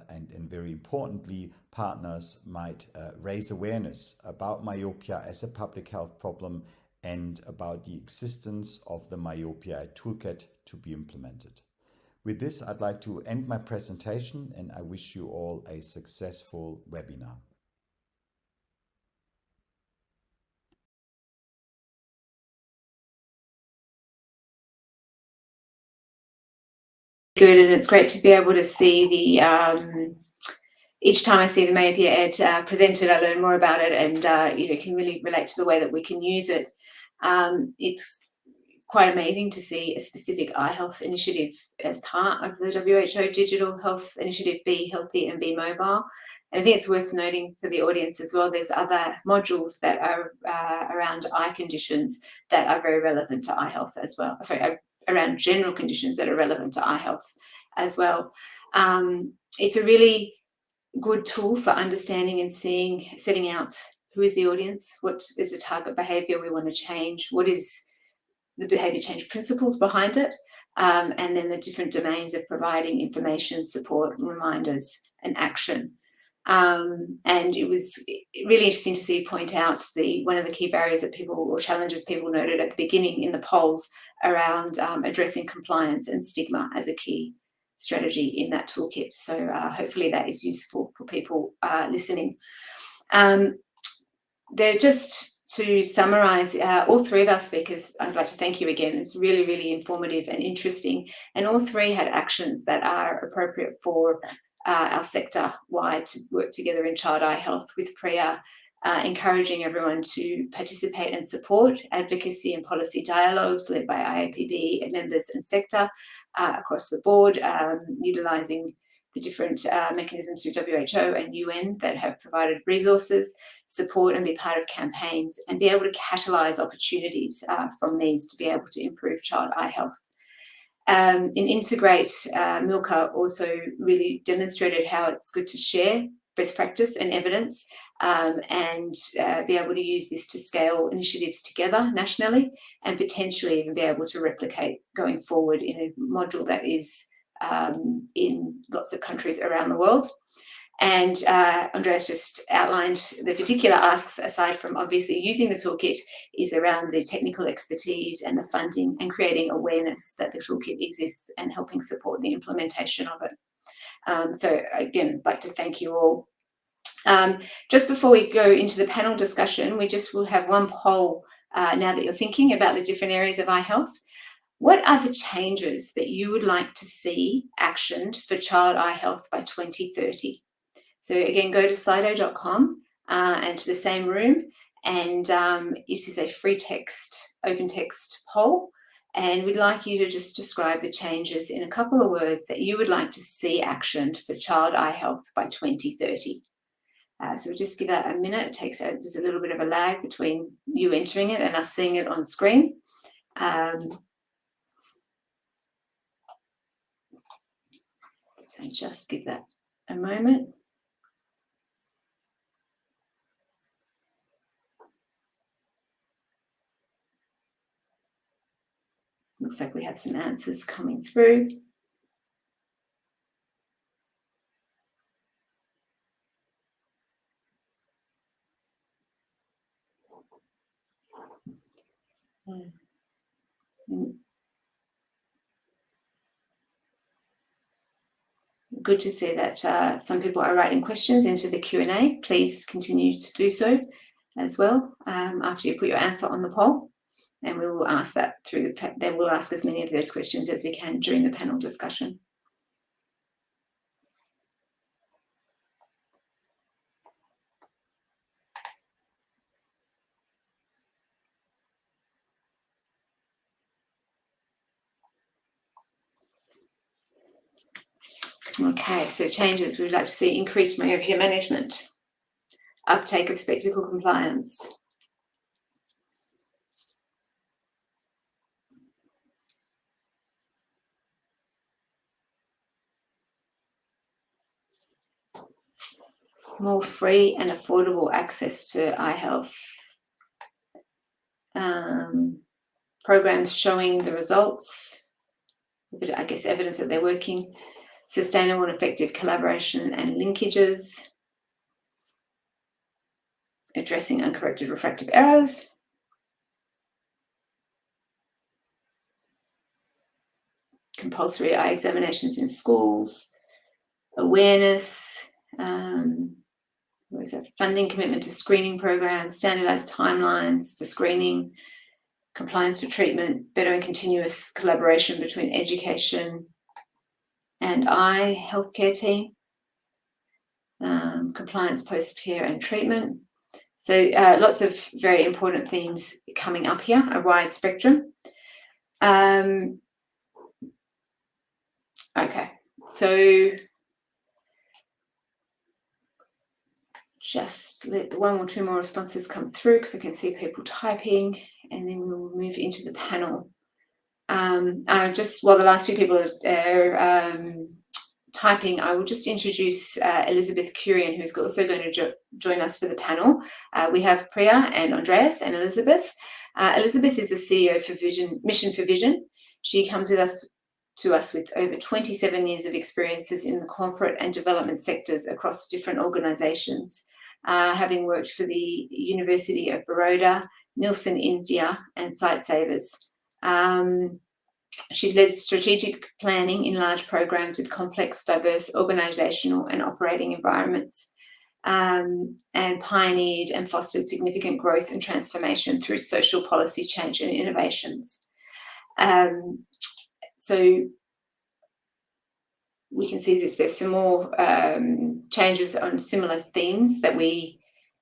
and very importantly, partners might raise awareness about myopia as a public health problem and about the existence of the Myopia Ad Toolkit to be implemented. With this, I'd like to end my presentation, and I wish you all a successful webinar. Good, and it's great to be able to see the each time I see the Myopia Ad presented, I learn more about it, and can really relate to the way that we can use it. It's quite amazing to see a specific eye health initiative as part of the WHO Digital Health Initiative, Be Healthy and Be Mobile. And I think it's worth noting for the audience as well, there's other modules that are around eye conditions that are very relevant to eye health as well. Sorry, around general conditions that are relevant to eye health as well. It's a really good tool for understanding and setting out who is the audience, what is the target behaviour we want to change, what is the behaviour change principles behind it, and then the different domains of providing information, support, and reminders and action. And it was really interesting to see you point out one of the key barriers that people, or challenges people noted at the beginning in the polls around addressing compliance and stigma as a key strategy in that toolkit. So hopefully that is useful for people listening. They're just to summarise, all three of our speakers, I'd like to thank you again. It's really, really informative and interesting. And all three had actions that are appropriate for our sector-wide to work together in child eye health, with Priya encouraging everyone to participate and support advocacy and policy dialogues led by IAPB members and sector across the board, utilising the different mechanisms through WHO and UN that have provided resources, support, and be part of campaigns, and be able to catalyse opportunities from these to be able to improve child eye health. In Integrate, Milka also really demonstrated how it's good to share best practice and evidence, and be able to use this to scale initiatives together nationally, and potentially even be able to replicate going forward in a module that is in lots of countries around the world. And Andreas just outlined the particular asks, aside from obviously using the toolkit, is around the technical expertise and the funding, and creating awareness that the toolkit exists and helping support the implementation of it. So again, I'd like to thank you all. Just before we go into the panel discussion, we just will have one poll now that you're thinking about the different areas of eye health. What are the changes that you would like to see actioned for child eye health by 2030? So again, go to slido.com and to the same room, and this is a free text, open text poll, and we'd like you to just describe the changes in a couple of words that you would like to see actioned for child eye health by 2030. So we'll just give that a minute. It takes there's a little bit of a lag between you entering it and us seeing it on screen. So just give that a moment. Looks like we have some answers coming through. Good to see that some people are writing questions into the Q&A. Please continue to do so as well after you put your answer on the poll. And we will ask that through then we'll ask as many of those questions as we can during the panel discussion. Okay, so changes. We'd like to see increased myopia management, uptake of spectacle compliance, more free and affordable access to eye health, programs showing the results, I guess evidence that they're working, sustainable and effective collaboration and linkages, addressing uncorrected refractive errors, compulsory eye examinations in schools, awareness, funding commitment to screening programs, standardized timelines for screening, compliance for treatment, better and continuous collaboration between education and eye healthcare team, compliance post-care and treatment. So lots of very important themes coming up here, a wide spectrum. Okay, so just let one or two more responses come through because I can see people typing, and then we'll move into the panel. Just while the last few people are typing, I will just introduce Elizabeth Kurian, who's also going to join us for the panel. We have Priya and Andreas and Elizabeth. Elizabeth is the CEO for Mission for Vision. She comes to us with over 27 years of experiences in the corporate and development sectors across different organisations, having worked for the University of Baroda, Nielsen India, and Sightsavers. She's led strategic planning in large programs with complex, diverse organisational and operating environments, and pioneered and fostered significant growth and transformation through social policy change and innovations. So we can see that there's some more changes on similar themes that we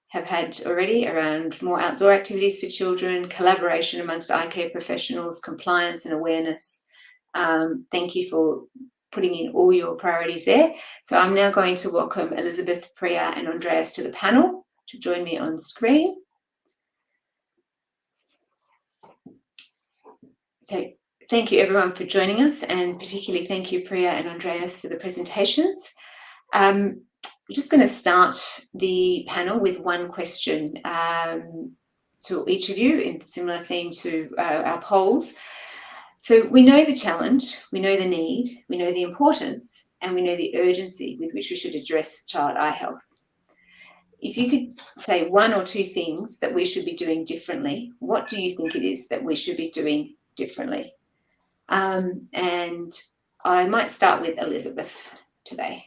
have had already around more outdoor activities for children, collaboration amongst eye care professionals, compliance and awareness. Thank you for putting in all your priorities there. So I'm now going to welcome Elizabeth, Priya and Andreas to the panel to join me on screen. So thank you everyone for joining us, and particularly thank you Priya and Andreas for the presentations. We're just going to start the panel with one question to each of you in similar theme to our polls. So we know the challenge, we know the need, we know the importance, and we know the urgency with which we should address child eye health. If you could say one or two things that we should be doing differently, what do you think it is that we should be doing differently? And I might start with Elizabeth today.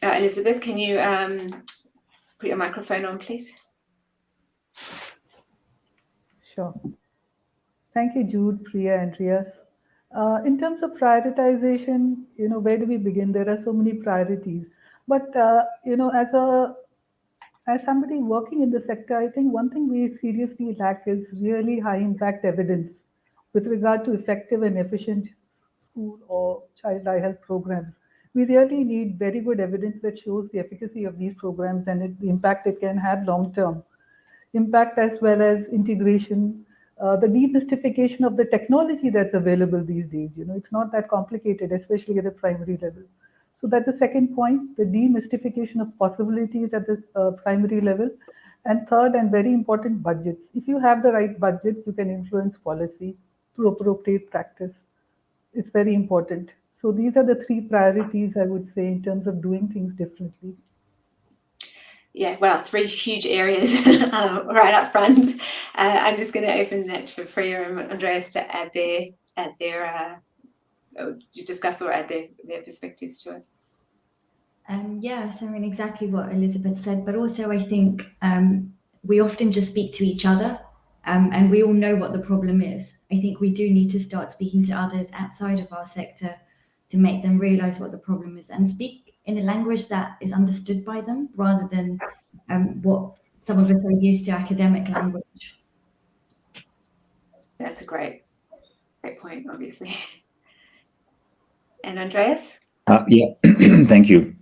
Elizabeth, can you put your microphone on, please? Sure. Thank you, Jude, Priya, Andreas. In terms of prioritization, where do we begin? There are so many priorities. But, as somebody working in the sector, I think one thing we seriously lack is really high impact evidence with regard to effective and efficient school or child eye health programs. We really need very good evidence that shows the efficacy of these programs and the impact it can have long term. Impact as well as integration, the demystification of the technology that's available these days. It's not that complicated, especially at the primary level. So that's the second point, the demystification of possibilities at the primary level. And third, and very important, budgets. If you have the right budgets, you can influence policy through appropriate practice. It's very important. So these are the three priorities, I would say, in terms of doing things differently. Yeah, well, three huge areas right up front. I'm just going to open that for Priya and Andreas to add their discuss or add their perspectives to it. Yes, I mean, exactly what Elizabeth said, but also I think we often just speak to each other and we all know what the problem is. I think we do need to start speaking to others outside of our sector to make them realize what the problem is and speak in a language that is understood by them rather than what some of us are used to, academic language. That's a great point, obviously. And Andreas? Yeah, thank you.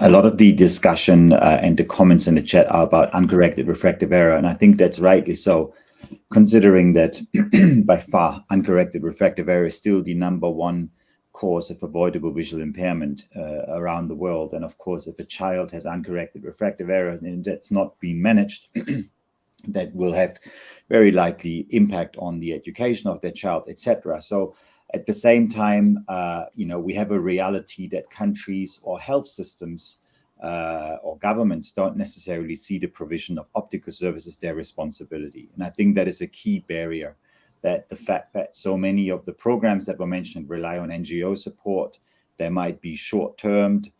A lot of the discussion and the comments in the chat are about uncorrected refractive error, and I think that's rightly so, considering that by far uncorrected refractive error is still the #1 cause of avoidable visual impairment around the world. And of course, if a child has uncorrected refractive error and that's not being managed, that will have very likely impact on the education of their child, etc. So at the same time, we have a reality that countries or health systems or governments don't necessarily see the provision of optical services their responsibility. And I think that is a key barrier, that the fact that so many of the programs that were mentioned rely on NGO support, they might be short-termed,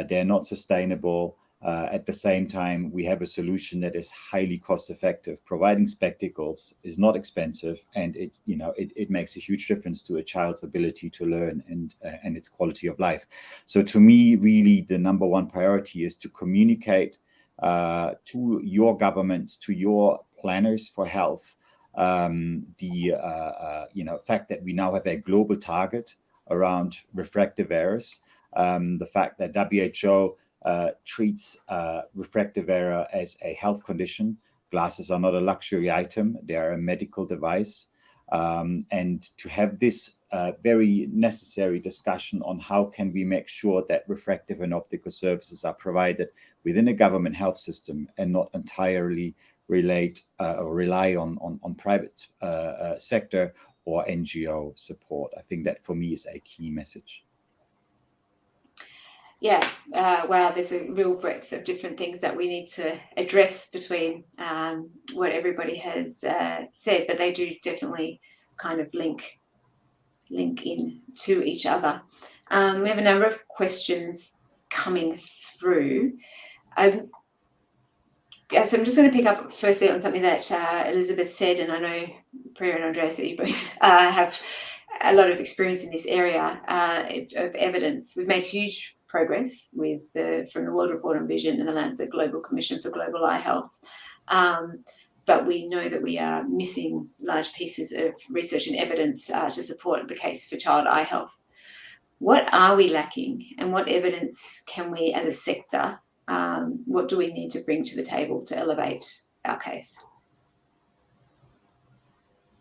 they're not sustainable. At the same time, we have a solution that is highly cost-effective. Providing spectacles is not expensive, and it makes a huge difference to a child's ability to learn and its quality of life. So, to me, really, the #1 priority is to communicate to your governments, to your planners for health, the fact that we now have a global target around refractive errors, the fact that WHO treats refractive error as a health condition. Glasses are not a luxury item, they are a medical device. And to have this very necessary discussion on how can we make sure that refractive and optical services are provided within a government health system and not entirely rely on private sector or NGO support. I think that for me is a key message. Yeah, wow, there's a real breadth of different things that we need to address between what everybody has said, but they do definitely kind of link in to each other. We have a number of questions coming through. So I'm just going to pick up firstly on something that Elizabeth said, and I know Priya and Andreas that you both have a lot of experience in this area of evidence. We've made huge progress from the World Report on Vision and the Lancet Global Commission for Global Eye Health. But we know that we are missing large pieces of research and evidence to support the case for child eye health. What are we lacking, and what evidence can we, as a sector, what do we need to bring to the table to elevate our case?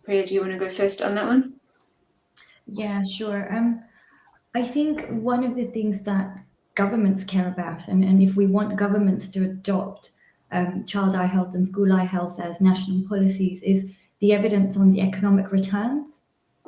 Priya, do you want to go first on that one? Yeah, sure. I think one of the things that governments care about, and if we want governments to adopt child eye health and school eye health as national policies, is the evidence on the economic returns.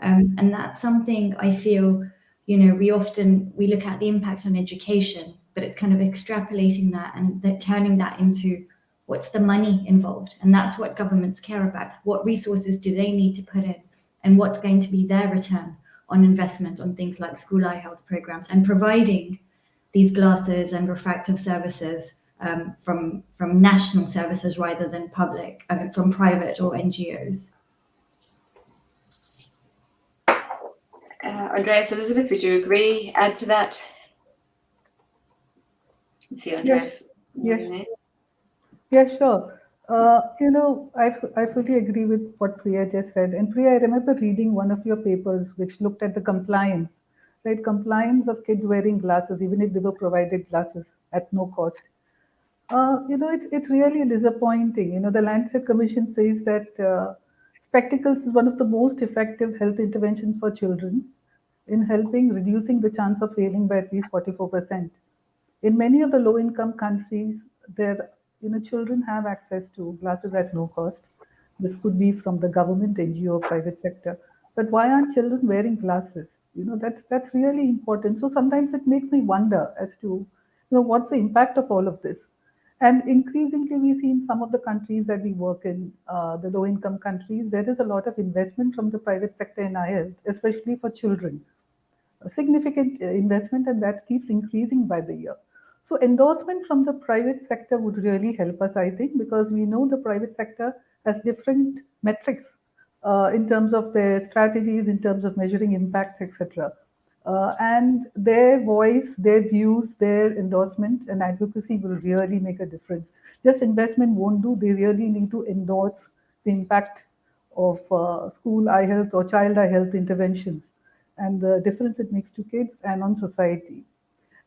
And that's something I feel, we look at the impact on education, but it's kind of extrapolating that and turning that into what's the money involved. And that's what governments care about. What resources do they need to put in, and what's going to be their return on investment on things like school eye health programs and providing these glasses and refractive services from national services rather than from private or NGOs. Andreas, Elizabeth, would you agree? Add to that? Let's see, Andreas. Yes. Yeah, sure. I fully agree with what Priya just said. And Priya, I remember reading one of your papers which looked at the compliance, right? Compliance of kids wearing glasses, even if they were provided glasses at no cost. It's really disappointing. The Lancet Commission says that spectacles is one of the most effective health interventions for children in helping reducing the chance of failing by at least 44%. In many of the low-income countries, children have access to glasses at no cost. This could be from the government, NGO, private sector. But why aren't children wearing glasses? That's really important. So sometimes it makes me wonder as to, what's the impact of all of this? And increasingly, we see in some of the countries that we work in, the low-income countries, there is a lot of investment from the private sector in eye health, especially for children. a significant investment, and that keeps increasing by the year. So endorsement from the private sector would really help us, I think, because we know the private sector has different metrics in terms of their strategies, in terms of measuring impacts, etc. And their voice, their views, their endorsement and advocacy will really make a difference. Just investment won't do. They really need to endorse the impact of school eye health or child eye health interventions and the difference it makes to kids and on society.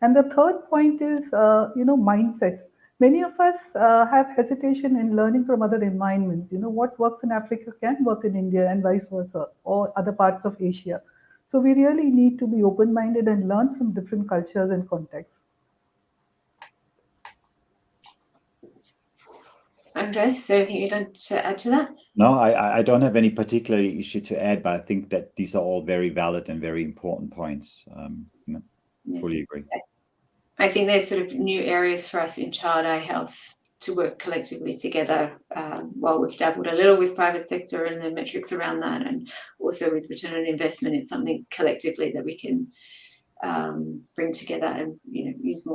And the third point is, mindsets. Many of us have hesitation in learning from other environments. What works in Africa can work in India and vice versa, or other parts of Asia. So we really need to be open-minded and learn from different cultures and contexts. Andreas, is there anything you'd like to add to that? No, I don't have any particular issue to add, but I think that these are all very valid and very important points. Fully agree. I think there's sort of new areas for us in child eye health to work collectively together. While we've dabbled a little with private sector and the metrics around that, and also with return on investment, it's something collectively that we can bring together and use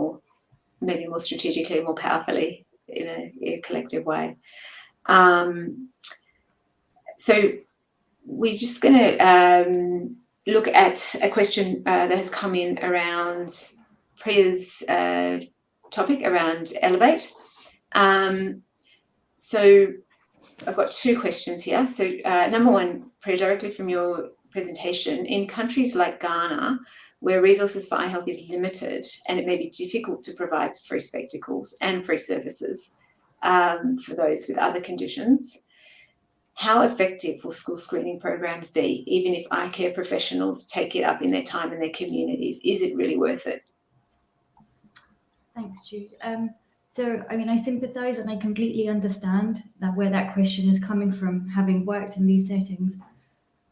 maybe more strategically, more powerfully in a collective way. So we're just going to look at a question that has come in around Priya's topic around Elevate. So I've got two questions here. So number one, Priya, directly from your presentation, in countries like Ghana, where resources for eye health is limited and it may be difficult to provide free spectacles and free services for those with other conditions, how effective will school screening programs be, even if eye care professionals take it up in their time in their communities? Is it really worth it? Thanks, Jude. So, I sympathise and I completely understand that where that question is coming from, having worked in these settings.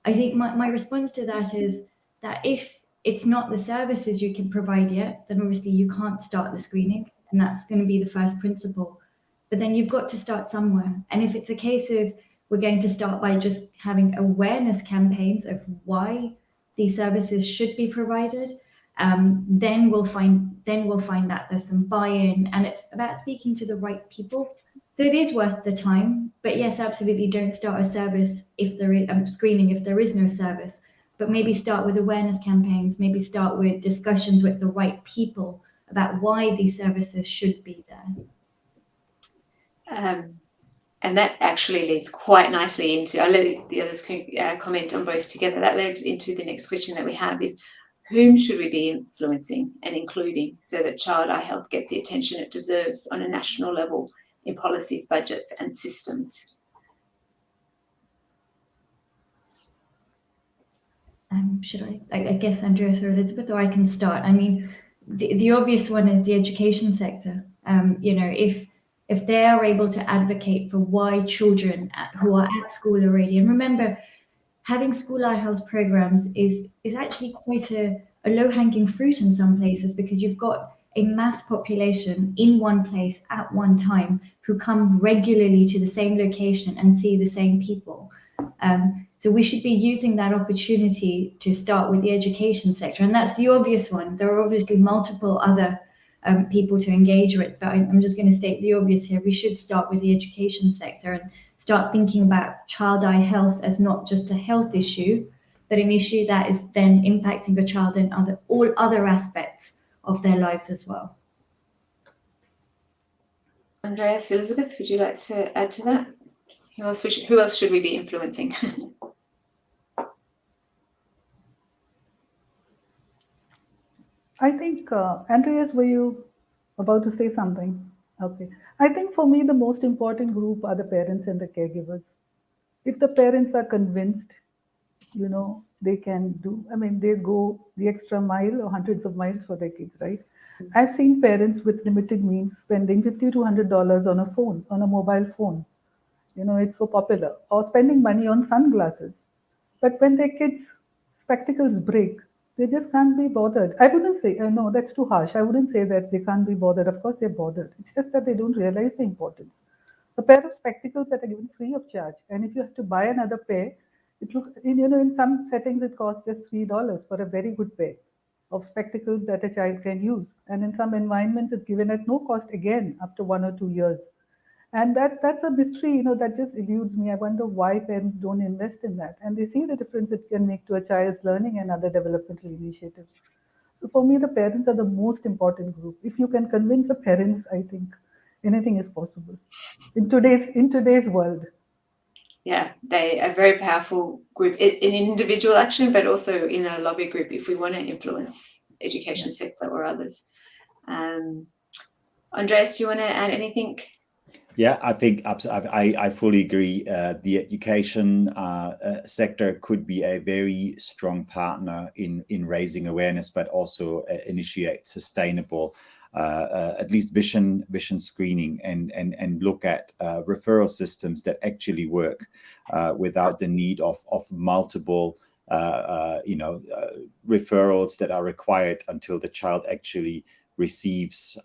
I think my response to that is that if it's not the services you can provide yet, then obviously you can't start the screening, and that's going to be the first principle. But then you've got to start somewhere. And if it's a case of we're going to start by just having awareness campaigns of why these services should be provided, then we'll find that there's some buy-in, and it's about speaking to the right people. So it is worth the time, but yes, absolutely, don't start a service if there is screening if there is no service. But maybe start with awareness campaigns. Maybe start with discussions with the right people about why these services should be there. And that actually leads quite nicely into, I'll let the others comment on both together. That leads into the next question that we have is, whom should we be influencing and including so that child eye health gets the attention it deserves on a national level in policies, budgets and systems? Should I guess Andreas or Elizabeth, or I can start. The obvious one is the education sector. If they are able to advocate for why children who are at school already, and remember, having school eye health programs is actually quite a low-hanging fruit in some places, because you've got a mass population in one place at one time who come regularly to the same location and see the same people. So we should be using that opportunity to start with the education sector. And that's the obvious one. There are obviously multiple other people to engage with, but I'm just going to state the obvious here. We should start with the education sector and start thinking about child eye health as not just a health issue, but an issue that is then impacting the child in all other aspects of their lives as well. Andreas, Elizabeth, would you like to add to that? Who else should we be influencing? I think, Andreas, were you about to say something? Okay. I think for me, the most important group are the parents and the caregivers. If the parents are convinced, they can do, they go the extra mile or hundreds of miles for their kids, right? I've seen parents with limited means spending $50 to $100 on a phone, on a mobile phone. It's so popular. Or spending money on sunglasses. But when their kids' spectacles break, they just can't be bothered. I wouldn't say, no, that's too harsh. I wouldn't say that they can't be bothered. Of course, they're bothered. It's just that they don't realize the importance. A pair of spectacles that are given free of charge. And if you have to buy another pair, it looks, in some settings, it costs just $3 for a very good pair. of spectacles that a child can use. And in some environments, it's given at no cost again, up to 1 or 2 years. And that's a mystery, that just eludes me. I wonder why parents don't invest in that. And they see the difference it can make to a child's learning and other developmental initiatives. So for me, the parents are the most important group. If you can convince the parents, I think anything is possible in today's world. Yeah, they are a very powerful group in individual action, but also in a lobby group if we want to influence education sector or others. Andreas, do you want to add anything? Yeah, I think I fully agree. The education sector could be a very strong partner in raising awareness, but also initiate sustainable, at least vision screening, and look at referral systems that actually work without the need of multiple referrals that are required until the child actually receives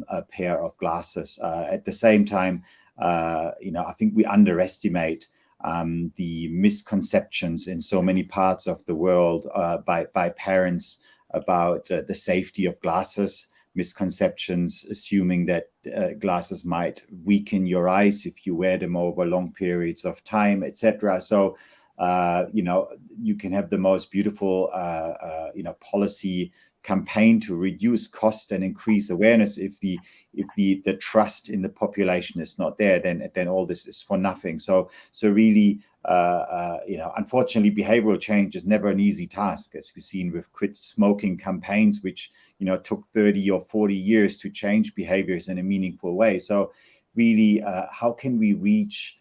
a pair of glasses. At the same time, I think we underestimate the misconceptions in so many parts of the world by parents about the safety of glasses. Misconceptions assuming that glasses might weaken your eyes if you wear them over long periods of time, etc. So, you can have the most beautiful, policy campaign to reduce cost and increase awareness. If the trust in the population is not there, then all this is for nothing. So really, unfortunately, behavioral change is never an easy task, as we've seen with quit smoking campaigns, which took 30 or 40 years to change behaviors in a meaningful way. So really, how can we reach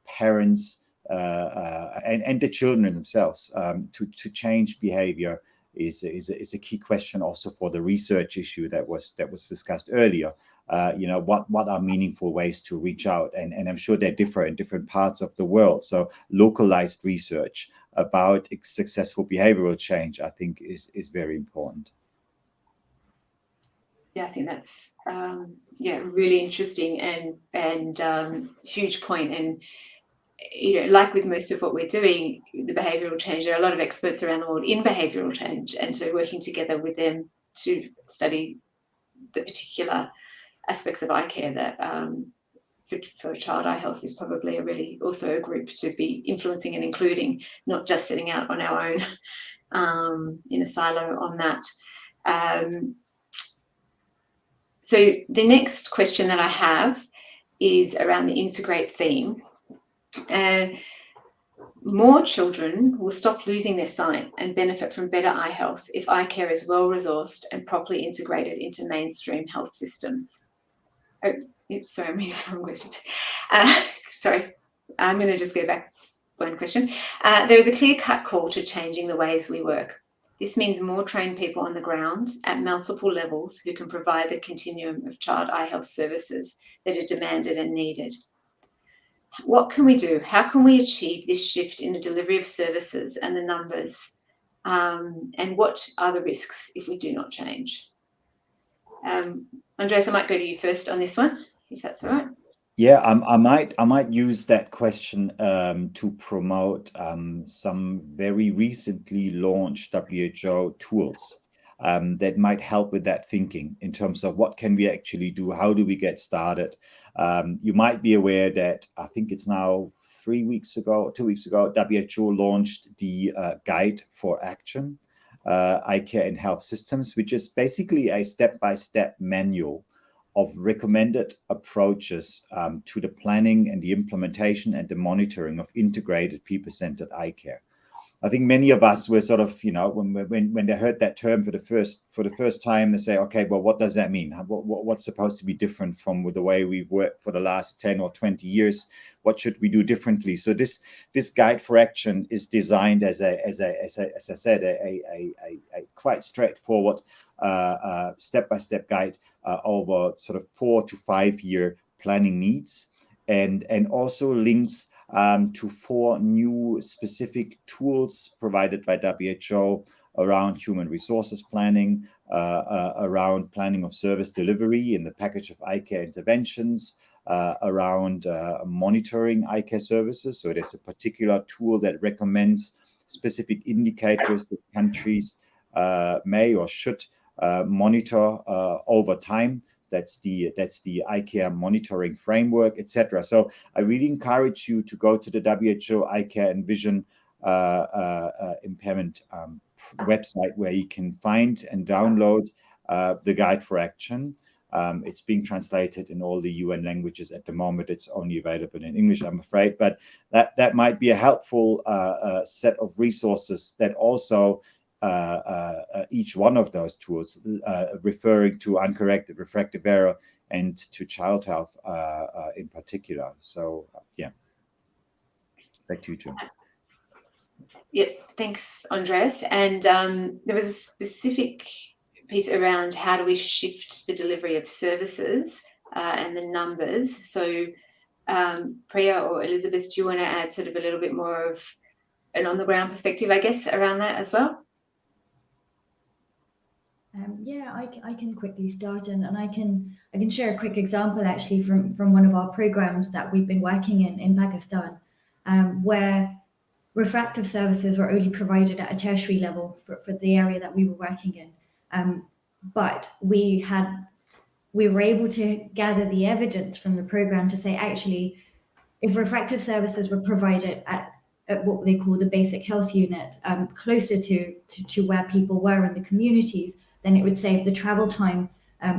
parents and the children themselves to change behavior is a key question also for the research issue that was discussed earlier. What are meaningful ways to reach out, and I'm sure they differ in different parts of the world. So localized research about successful behavioral change, I think, is very important. Yeah, I think that's really interesting and huge point. And like with most of what we're doing, the behavioural change, there are a lot of experts around the world in behavioural change, and so working together with them to study the particular aspects of eye care that for child eye health is probably also a group to be influencing and including, not just sitting out on our own in a silo on that. So the next question that I have is around the integrate theme. More children will stop losing their sight and benefit from better eye health if eye care is well resourced and properly integrated into mainstream health systems. Oh, oops, sorry, I'm reading the wrong question. Sorry, I'm going to just go back one question. There is a clear-cut call to changing the ways we work. This means more trained people on the ground at multiple levels who can provide the continuum of child eye health services that are demanded and needed. What can we do? How can we achieve this shift in the delivery of services and the numbers? And what are the risks if we do not change? Andreas, I might go to you first on this one, if that's all right. Yeah, I might use that question to promote some very recently launched WHO tools that might help with that thinking in terms of what can we actually do, how do we get started. You might be aware that I think it's now 2 weeks ago, WHO launched the Guide for Action, Eye Care in Health Systems, which is basically a step-by-step manual of recommended approaches to the planning and the implementation and the monitoring of integrated people-centered eye care. I think many of us were sort of, when they heard that term for the first time, they say, okay, well, what does that mean? What's supposed to be different from the way we've worked for the last 10 or 20 years? What should we do differently? So this Guide for Action is designed as I said, a quite straightforward step-by-step guide over sort of 4 to 5 year planning needs, and also links to 4 new specific tools provided by WHO around human resources planning, around planning of service delivery in the package of eye care interventions, around monitoring eye care services. So there's a particular tool that recommends specific indicators that countries may or should monitor over time. That's the eye care monitoring framework, etc. So I really encourage you to go to the WHO Eye Care and Vision impairment website, where you can find and download the guide for action. It's being translated in all the UN languages at the moment. It's only available in English, I'm afraid, but that might be a helpful set of resources that also each one of those tools, referring to uncorrected refractive error and to child health in particular. So yeah, back to you, Jim. Yep, thanks, Andreas. And there was a specific piece around how do we shift the delivery of services and the numbers. So Priya or Elizabeth, do you want to add sort of a little bit more of an on-the-ground perspective, I guess, around that as well? Yeah, I can quickly start, and I can share a quick example actually from one of our programs that we've been working in Pakistan, where refractive services were only provided at a tertiary level for the area that we were working in. But we were able to gather the evidence from the program to say, actually, if refractive services were provided at what they call the basic health unit, closer to where people were in the communities, then it would save the travel time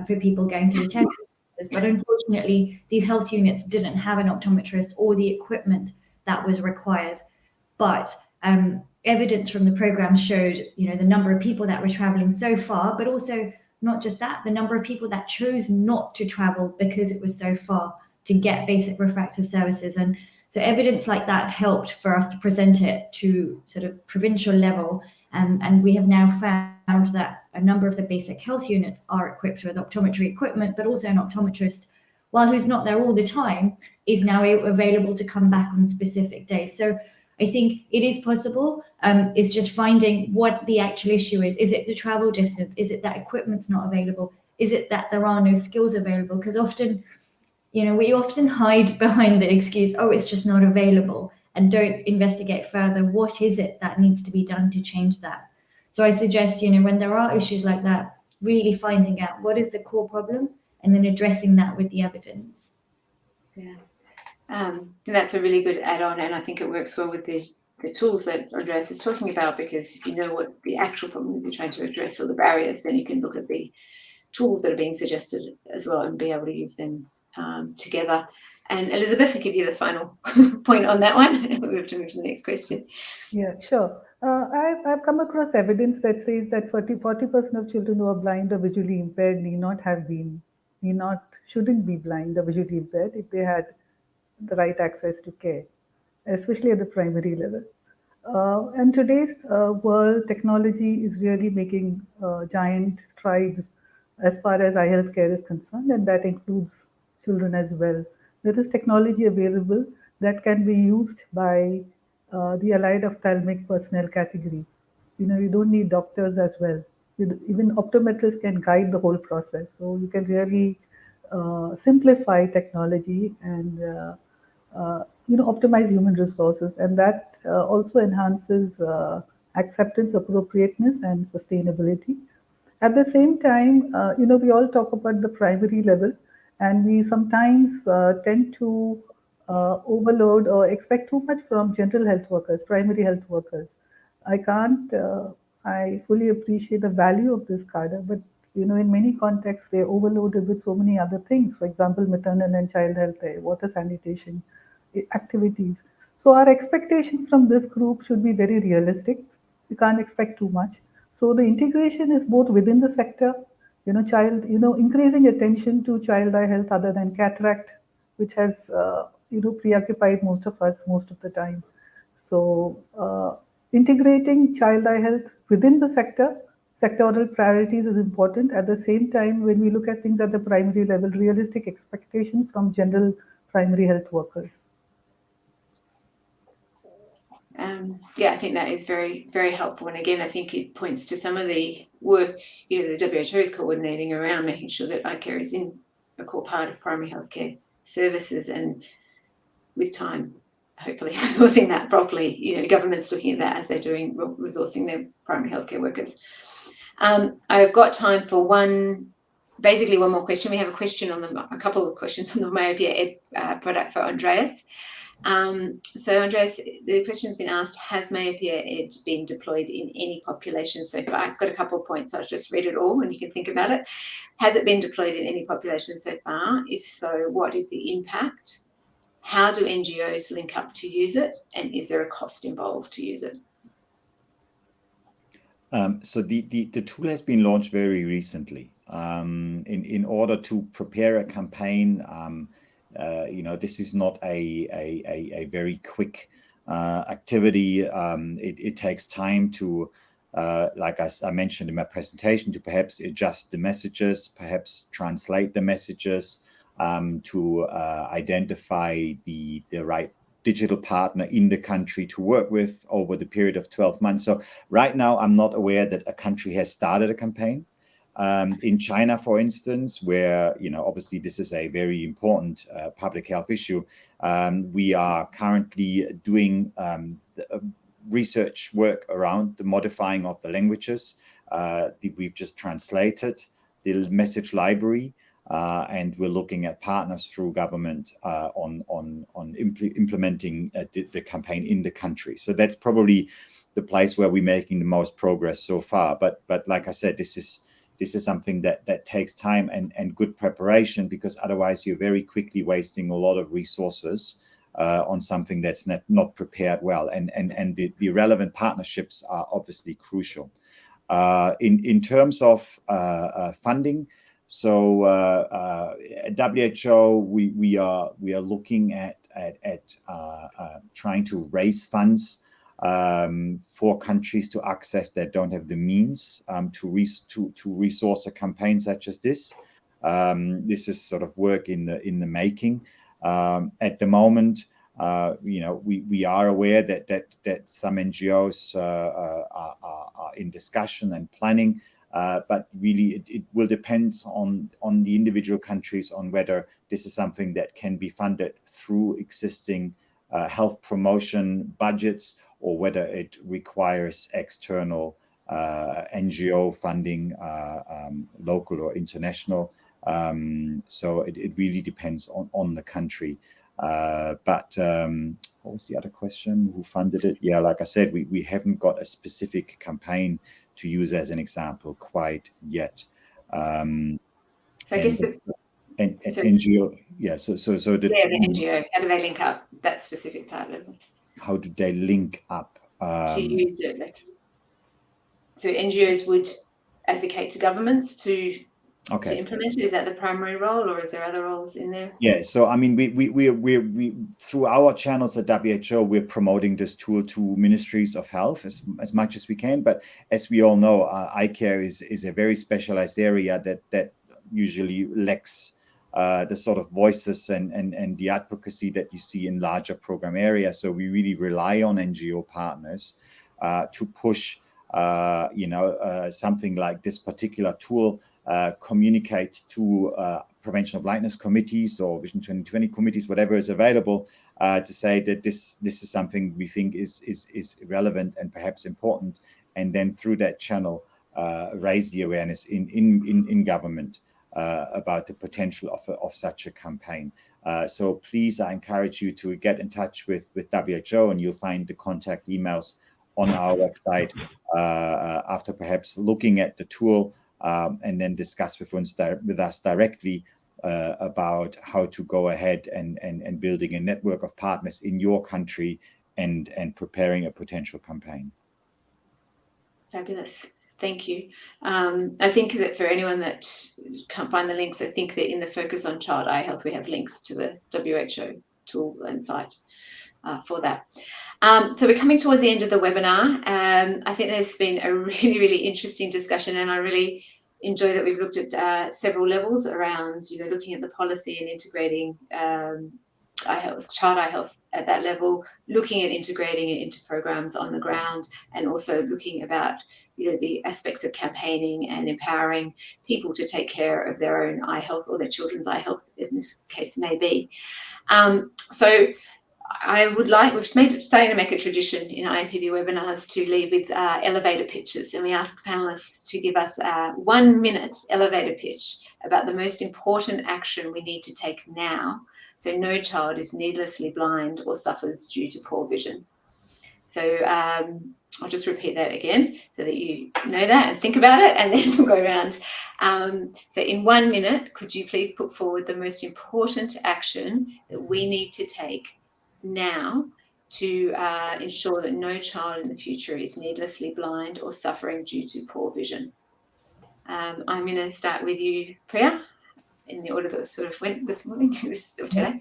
for people going to the tertiary services. But unfortunately, these health units didn't have an optometrist or the equipment that was required. But evidence from the program showed, the number of people that were traveling so far, but also not just that, the number of people that chose not to travel because it was so far to get basic refractive services. And so evidence like that helped for us to present it to sort of provincial level. And we have now found that a number of the basic health units are equipped with optometry equipment, but also an optometrist, while who's not there all the time, is now available to come back on specific days. So I think it is possible. It's just finding what the actual issue is. Is it the travel distance? Is it that equipment's not available? Is it that there are no skills available? Because often, we often hide behind the excuse, oh, it's just not available, and don't investigate further. What is it that needs to be done to change that? So I suggest, when there are issues like that, really finding out what is the core problem and then addressing that with the evidence. Yeah. And that's a really good add-on, and I think it works well with the tools that Andreas was talking about, because if you know what the actual problem is you're trying to address, or the barriers, then you can look at the tools that are being suggested as well and be able to use them together. And Elizabeth, I'll give you the final point on that one. We have to move to the next question. Yeah, sure. I've come across evidence that says that 40% of children who are blind or visually impaired shouldn't be blind or visually impaired if they had the right access to care, especially at the primary level. And today's world, technology is really making giant strides as far as eye health care is concerned, and that includes children as well. There is technology available that can be used by the allied ophthalmic personnel category. You don't need doctors as well. Even optometrists can guide the whole process. So you can really simplify technology and optimize human resources, and that also enhances acceptance, appropriateness, and sustainability. At the same time, we all talk about the primary level, and we sometimes tend to overload or expect too much from general health workers, primary health workers. I fully appreciate the value of this cadre, but in many contexts, they're overloaded with so many other things. For example, maternal and child health care, water sanitation activities. So our expectation from this group should be very realistic. We can't expect too much. So the integration is both within the sector, increasing attention to child eye health other than cataract, which has, preoccupied most of us most of the time. So integrating child eye health within the sectoral priorities is important. At the same time, when we look at things at the primary level, realistic expectations from general primary health workers. I think that is very, very helpful. And again, I think it points to some of the work, the WHO is coordinating around making sure that eye care is in a core part of primary healthcare services, and with time, hopefully resourcing that properly. Governments looking at that as they're doing resourcing their primary healthcare workers. I've got time for basically one more question. We have a couple of questions on the Myopia Ed product for Andreas. So Andreas, the question has been asked, has Myopia Ed been deployed in any population so far? It's got a couple of points. I'll just read it all and you can think about it. Has it been deployed in any population so far? If so, what is the impact? How do NGOs link up to use it? And is there a cost involved to use it? So the tool has been launched very recently. In order to prepare a campaign, this is not a very quick activity. It takes time to, like I mentioned in my presentation, to perhaps adjust the messages, perhaps translate the messages, to identify the right digital partner in the country to work with over the period of 12 months. So right now, I'm not aware that a country has started a campaign. In China, for instance, where, obviously this is a very important public health issue, we are currently doing research work around the modifying of the languages. We've just translated the message library. And we're looking at partners through government on implementing the campaign in the country. So that's probably the place where we're making the most progress so far. But like I said, this is something that takes time and good preparation, because otherwise you're very quickly wasting a lot of resources on something that's not prepared well. And the relevant partnerships are obviously crucial. In terms of funding. So at WHO, we are looking at trying to raise funds for countries to access that don't have the means to resource a campaign such as this. This is sort of work in the making. At the moment, we are aware that some NGOs are in discussion and planning. But really, it will depend on the individual countries on whether this is something that can be funded through existing health promotion budgets, or whether it requires external NGO funding, local or international. So it really depends on the country. But what was the other question? Who funded it? Yeah, like I said, we haven't got a specific campaign to use as an example quite yet. So I guess NGO, yeah. So the NGO, how do they link up that specific part of it? How do they link up to use it? So NGOs would advocate to governments to implement it. Is that the primary role, or is there other roles in there? Yeah. So I mean, we through our channels at WHO, we're promoting this tool to ministries of health as much as we can. But as we all know, eye care is a very specialized area that usually lacks the sort of voices and the advocacy that you see in larger program areas. So we really rely on NGO partners to push, something like this particular tool. Communicate to prevention of blindness committees or Vision 2020 committees, whatever is available, to say that this is something we think is relevant and perhaps important, and then through that channel raise the awareness in government about the potential of such a campaign. So please, I encourage you to get in touch with WHO, and you'll find the contact emails on our website after perhaps looking at the tool. And then discuss with us directly about how to go ahead and building a network of partners in your country and preparing a potential campaign. Fabulous. Thank you. I think that for anyone that can't find the links, I think that in the focus on child eye health, we have links to the WHO tool and site for that. So we're coming towards the end of the webinar. I think there's been a really, really interesting discussion, and I really enjoy that we've looked at several levels around, looking at the policy and integrating child eye health at that level, looking at integrating it into programs on the ground, and also looking about, the aspects of campaigning and empowering people to take care of their own eye health, or their children's eye health, in this case may be. So starting to make a tradition in IAPB webinars to leave with elevator pitches, and we ask panelists to give us a 1-minute elevator pitch about the most important action we need to take now, so no child is needlessly blind or suffers due to poor vision. So I'll just repeat that again so that you know that and think about it, and then we'll go around. So in 1 minute, could you please put forward the most important action that we need to take now to ensure that no child in the future is needlessly blind or suffering due to poor vision? I'm going to start with you, Priya, in the order that sort of went this morning, or today.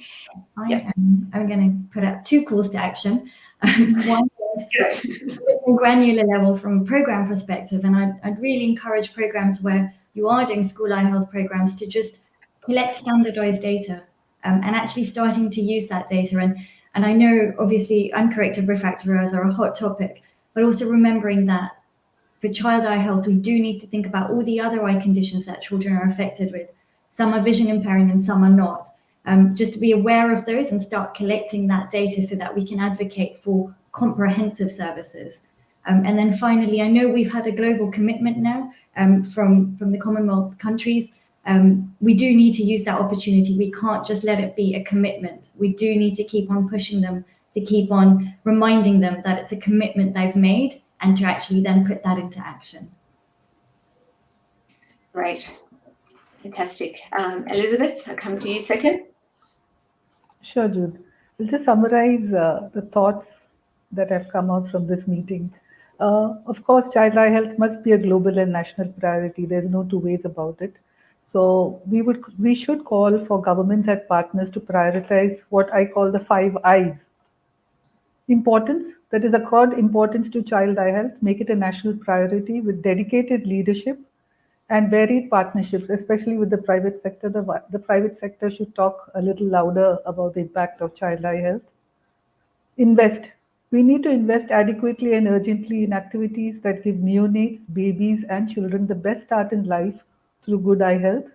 Yep. I'm going to put up 2 calls to action. One is more granular level from a program perspective, and I'd really encourage programs where you are doing school eye health programs to just collect standardized data and actually starting to use that data. And I know obviously uncorrected refractive errors are a hot topic, but also remembering that for child eye health, we do need to think about all the other eye conditions that children are affected with. Some are vision impairing and some are not. Just to be aware of those and start collecting that data so that we can advocate for comprehensive services. And then finally, I know we've had a global commitment now from the Commonwealth countries. We do need to use that opportunity. We can't just let it be a commitment. We do need to keep on pushing them, to keep on reminding them that it's a commitment they've made, and to actually then put that into action. Great. Fantastic. Elizabeth, I'll come to you second. Sure, Jude. We'll just summarize the thoughts that have come out from this meeting. Of course, child eye health must be a global and national priority. There's no 2 ways about it. So we should call for governments and partners to prioritize what I call the 5 I's. Importance, that is, accord importance to child eye health, make it a national priority with dedicated leadership and varied partnerships, especially with the private sector. The private sector should talk a little louder about the impact of child eye health. Invest. We need to invest adequately and urgently in activities that give neonates, babies, and children the best start in life through good eye health.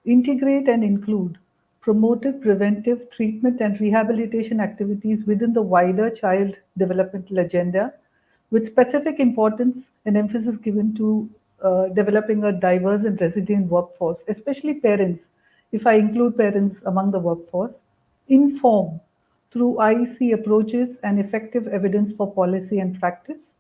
Integrate and include promotive, preventive, treatment, and rehabilitation activities within the wider child developmental agenda, with specific importance and emphasis given to developing a diverse and resilient workforce, especially parents, if I include parents among the workforce. Inform through IEC approaches and effective evidence for policy and practice.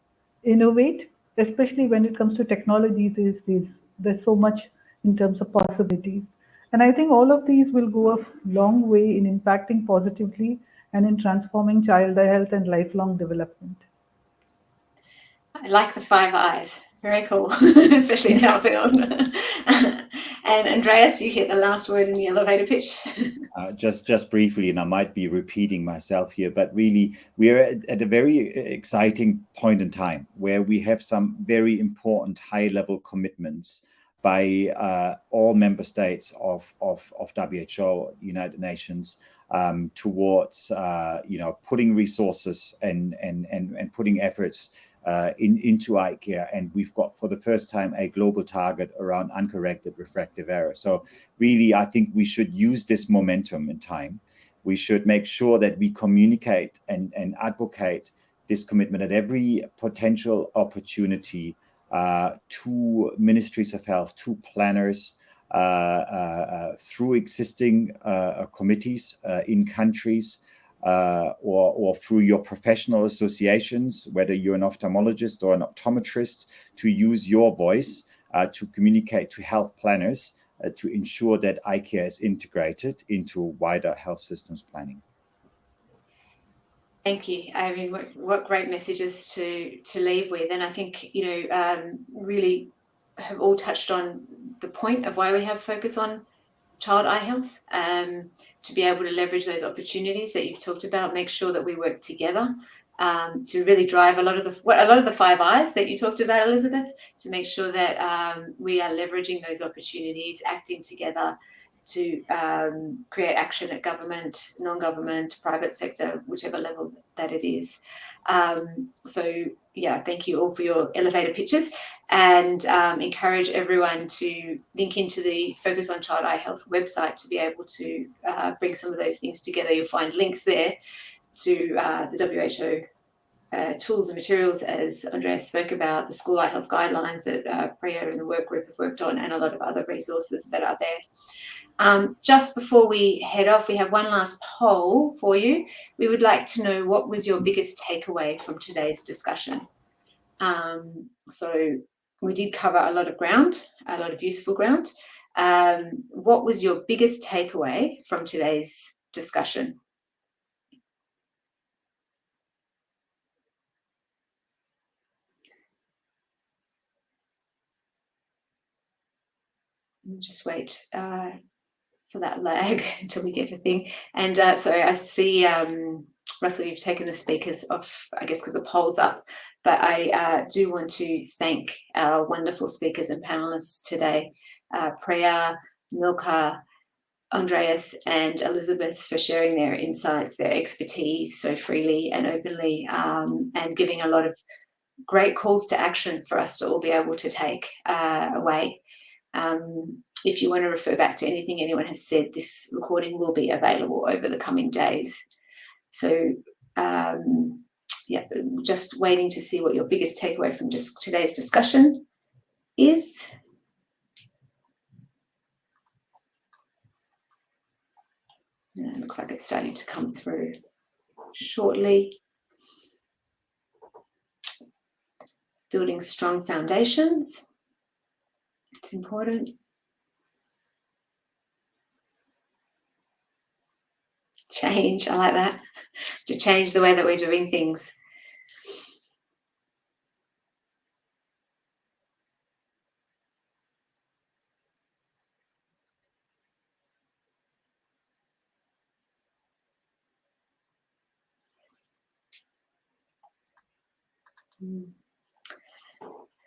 Innovate, especially when it comes to technology these days. There's so much in terms of possibilities. And I think all of these will go a long way in impacting positively and in transforming child eye health and lifelong development. I like the 5 I's. Very cool, especially in our field. And Andreas, you hit the last word in the elevator pitch. Just briefly, and I might be repeating myself here, but really we're at a very exciting point in time where we have some very important high-level commitments by all member states of WHO, United Nations, towards putting resources and putting efforts into eye care, and we've got for the first time a global target around uncorrected refractive error. So really, I think we should use this momentum in time. We should make sure that we communicate and advocate this commitment at every potential opportunity to ministries of health, to planners, through existing committees in countries, or through your professional associations, whether you're an ophthalmologist or an optometrist, to use your voice to communicate to health planners to ensure that eye care is integrated into wider health systems planning. Thank you. I mean, what great messages to leave with. And I think, really have all touched on the point of why we have focus on child eye health, to be able to leverage those opportunities that you've talked about, make sure that we work together to really drive a lot of the 5 I's that you talked about, Elizabeth, to make sure that we are leveraging those opportunities, acting together to create action at government, non-government, private sector, whichever level that it is. So yeah, thank you all for your elevator pitches, and encourage everyone to link into the Focus on Child Eye Health website to be able to bring some of those things together. You'll find links there to the WHO tools and materials, as Andreas spoke about, the school eye health guidelines that Priya and the work group have worked on, and a lot of other resources that are there. Just before we head off, we have one last poll for you. We would like to know, what was your biggest takeaway from today's discussion? So we did cover a lot of ground, a lot of useful ground. What was your biggest takeaway from today's discussion? We'll just wait for that lag until we get a thing. And so I see, Russell, you've taken the speakers off, I guess, because the poll's up. But I do want to thank our wonderful speakers and panelists today, Priya, Milka, Andreas and Elizabeth, for sharing their insights, their expertise so freely and openly, and giving a lot of great calls to action for us to all be able to take away. If you want to refer back to anything anyone has said, this recording will be available over the coming days. So, yeah, just waiting to see what your biggest takeaway from just today's discussion is. And it looks like it's starting to come through shortly. Building strong foundations. It's important. Change, I like that. To change the way that we're doing things.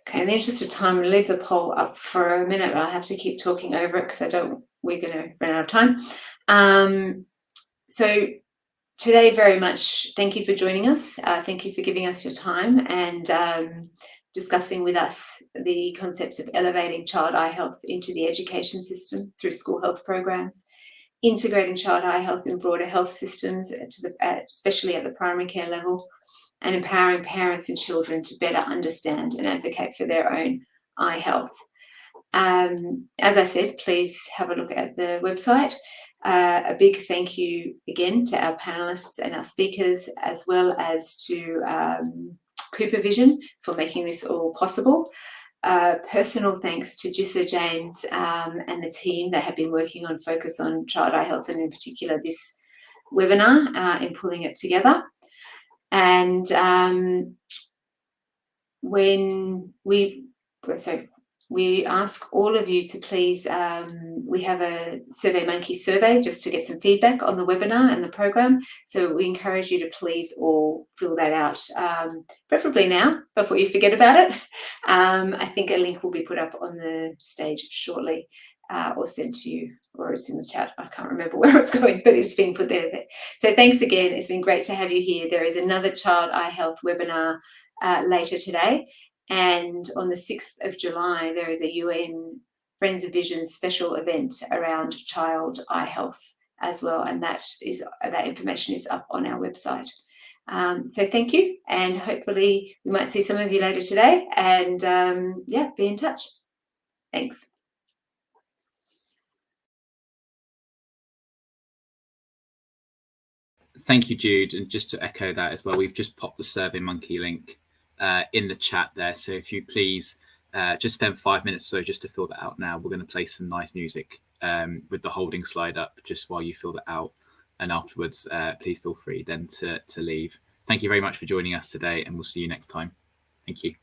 Okay, in the interest of time, we'll leave the poll up for a minute, but I'll have to keep talking over it because we're going to run out of time. So today, very much thank you for joining us. Thank you for giving us your time and discussing with us the concepts of elevating child eye health into the education system through school health programs, integrating child eye health in broader health systems, especially at the primary care level, and empowering parents and children to better understand and advocate for their own eye health. As I said, please have a look at the website. A big thank you again to our panelists and our speakers, as well as to Cooper Vision for making this all possible. Personal thanks to Gissa James and the team that have been working on Focus on Child Eye Health, and in particular this webinar, in pulling it together. And we ask all of you to please, we have a SurveyMonkey survey just to get some feedback on the webinar and the program. So we encourage you to please all fill that out, preferably now before you forget about it. I think a link will be put up on the stage shortly, or sent to you, or it's in the chat. I can't remember where it's going, but it's been put there. So thanks again. It's been great to have you here. There is another Child Eye Health webinar later today. And on the 6th of July, there is a UN Friends of Vision special event around child eye health as well. And that information is up on our website. So thank you. And hopefully we might see some of you later today. And yeah, be in touch. Thanks. Thank you, Jude. And just to echo that as well, we've just popped the SurveyMonkey link in the chat there. So if you please just spend 5 minutes or so just to fill that out now. We're going to play some nice music with the holding slide up just while you fill that out. And afterwards, please feel free then to leave. Thank you very much for joining us today, and we'll see you next time. Thank you.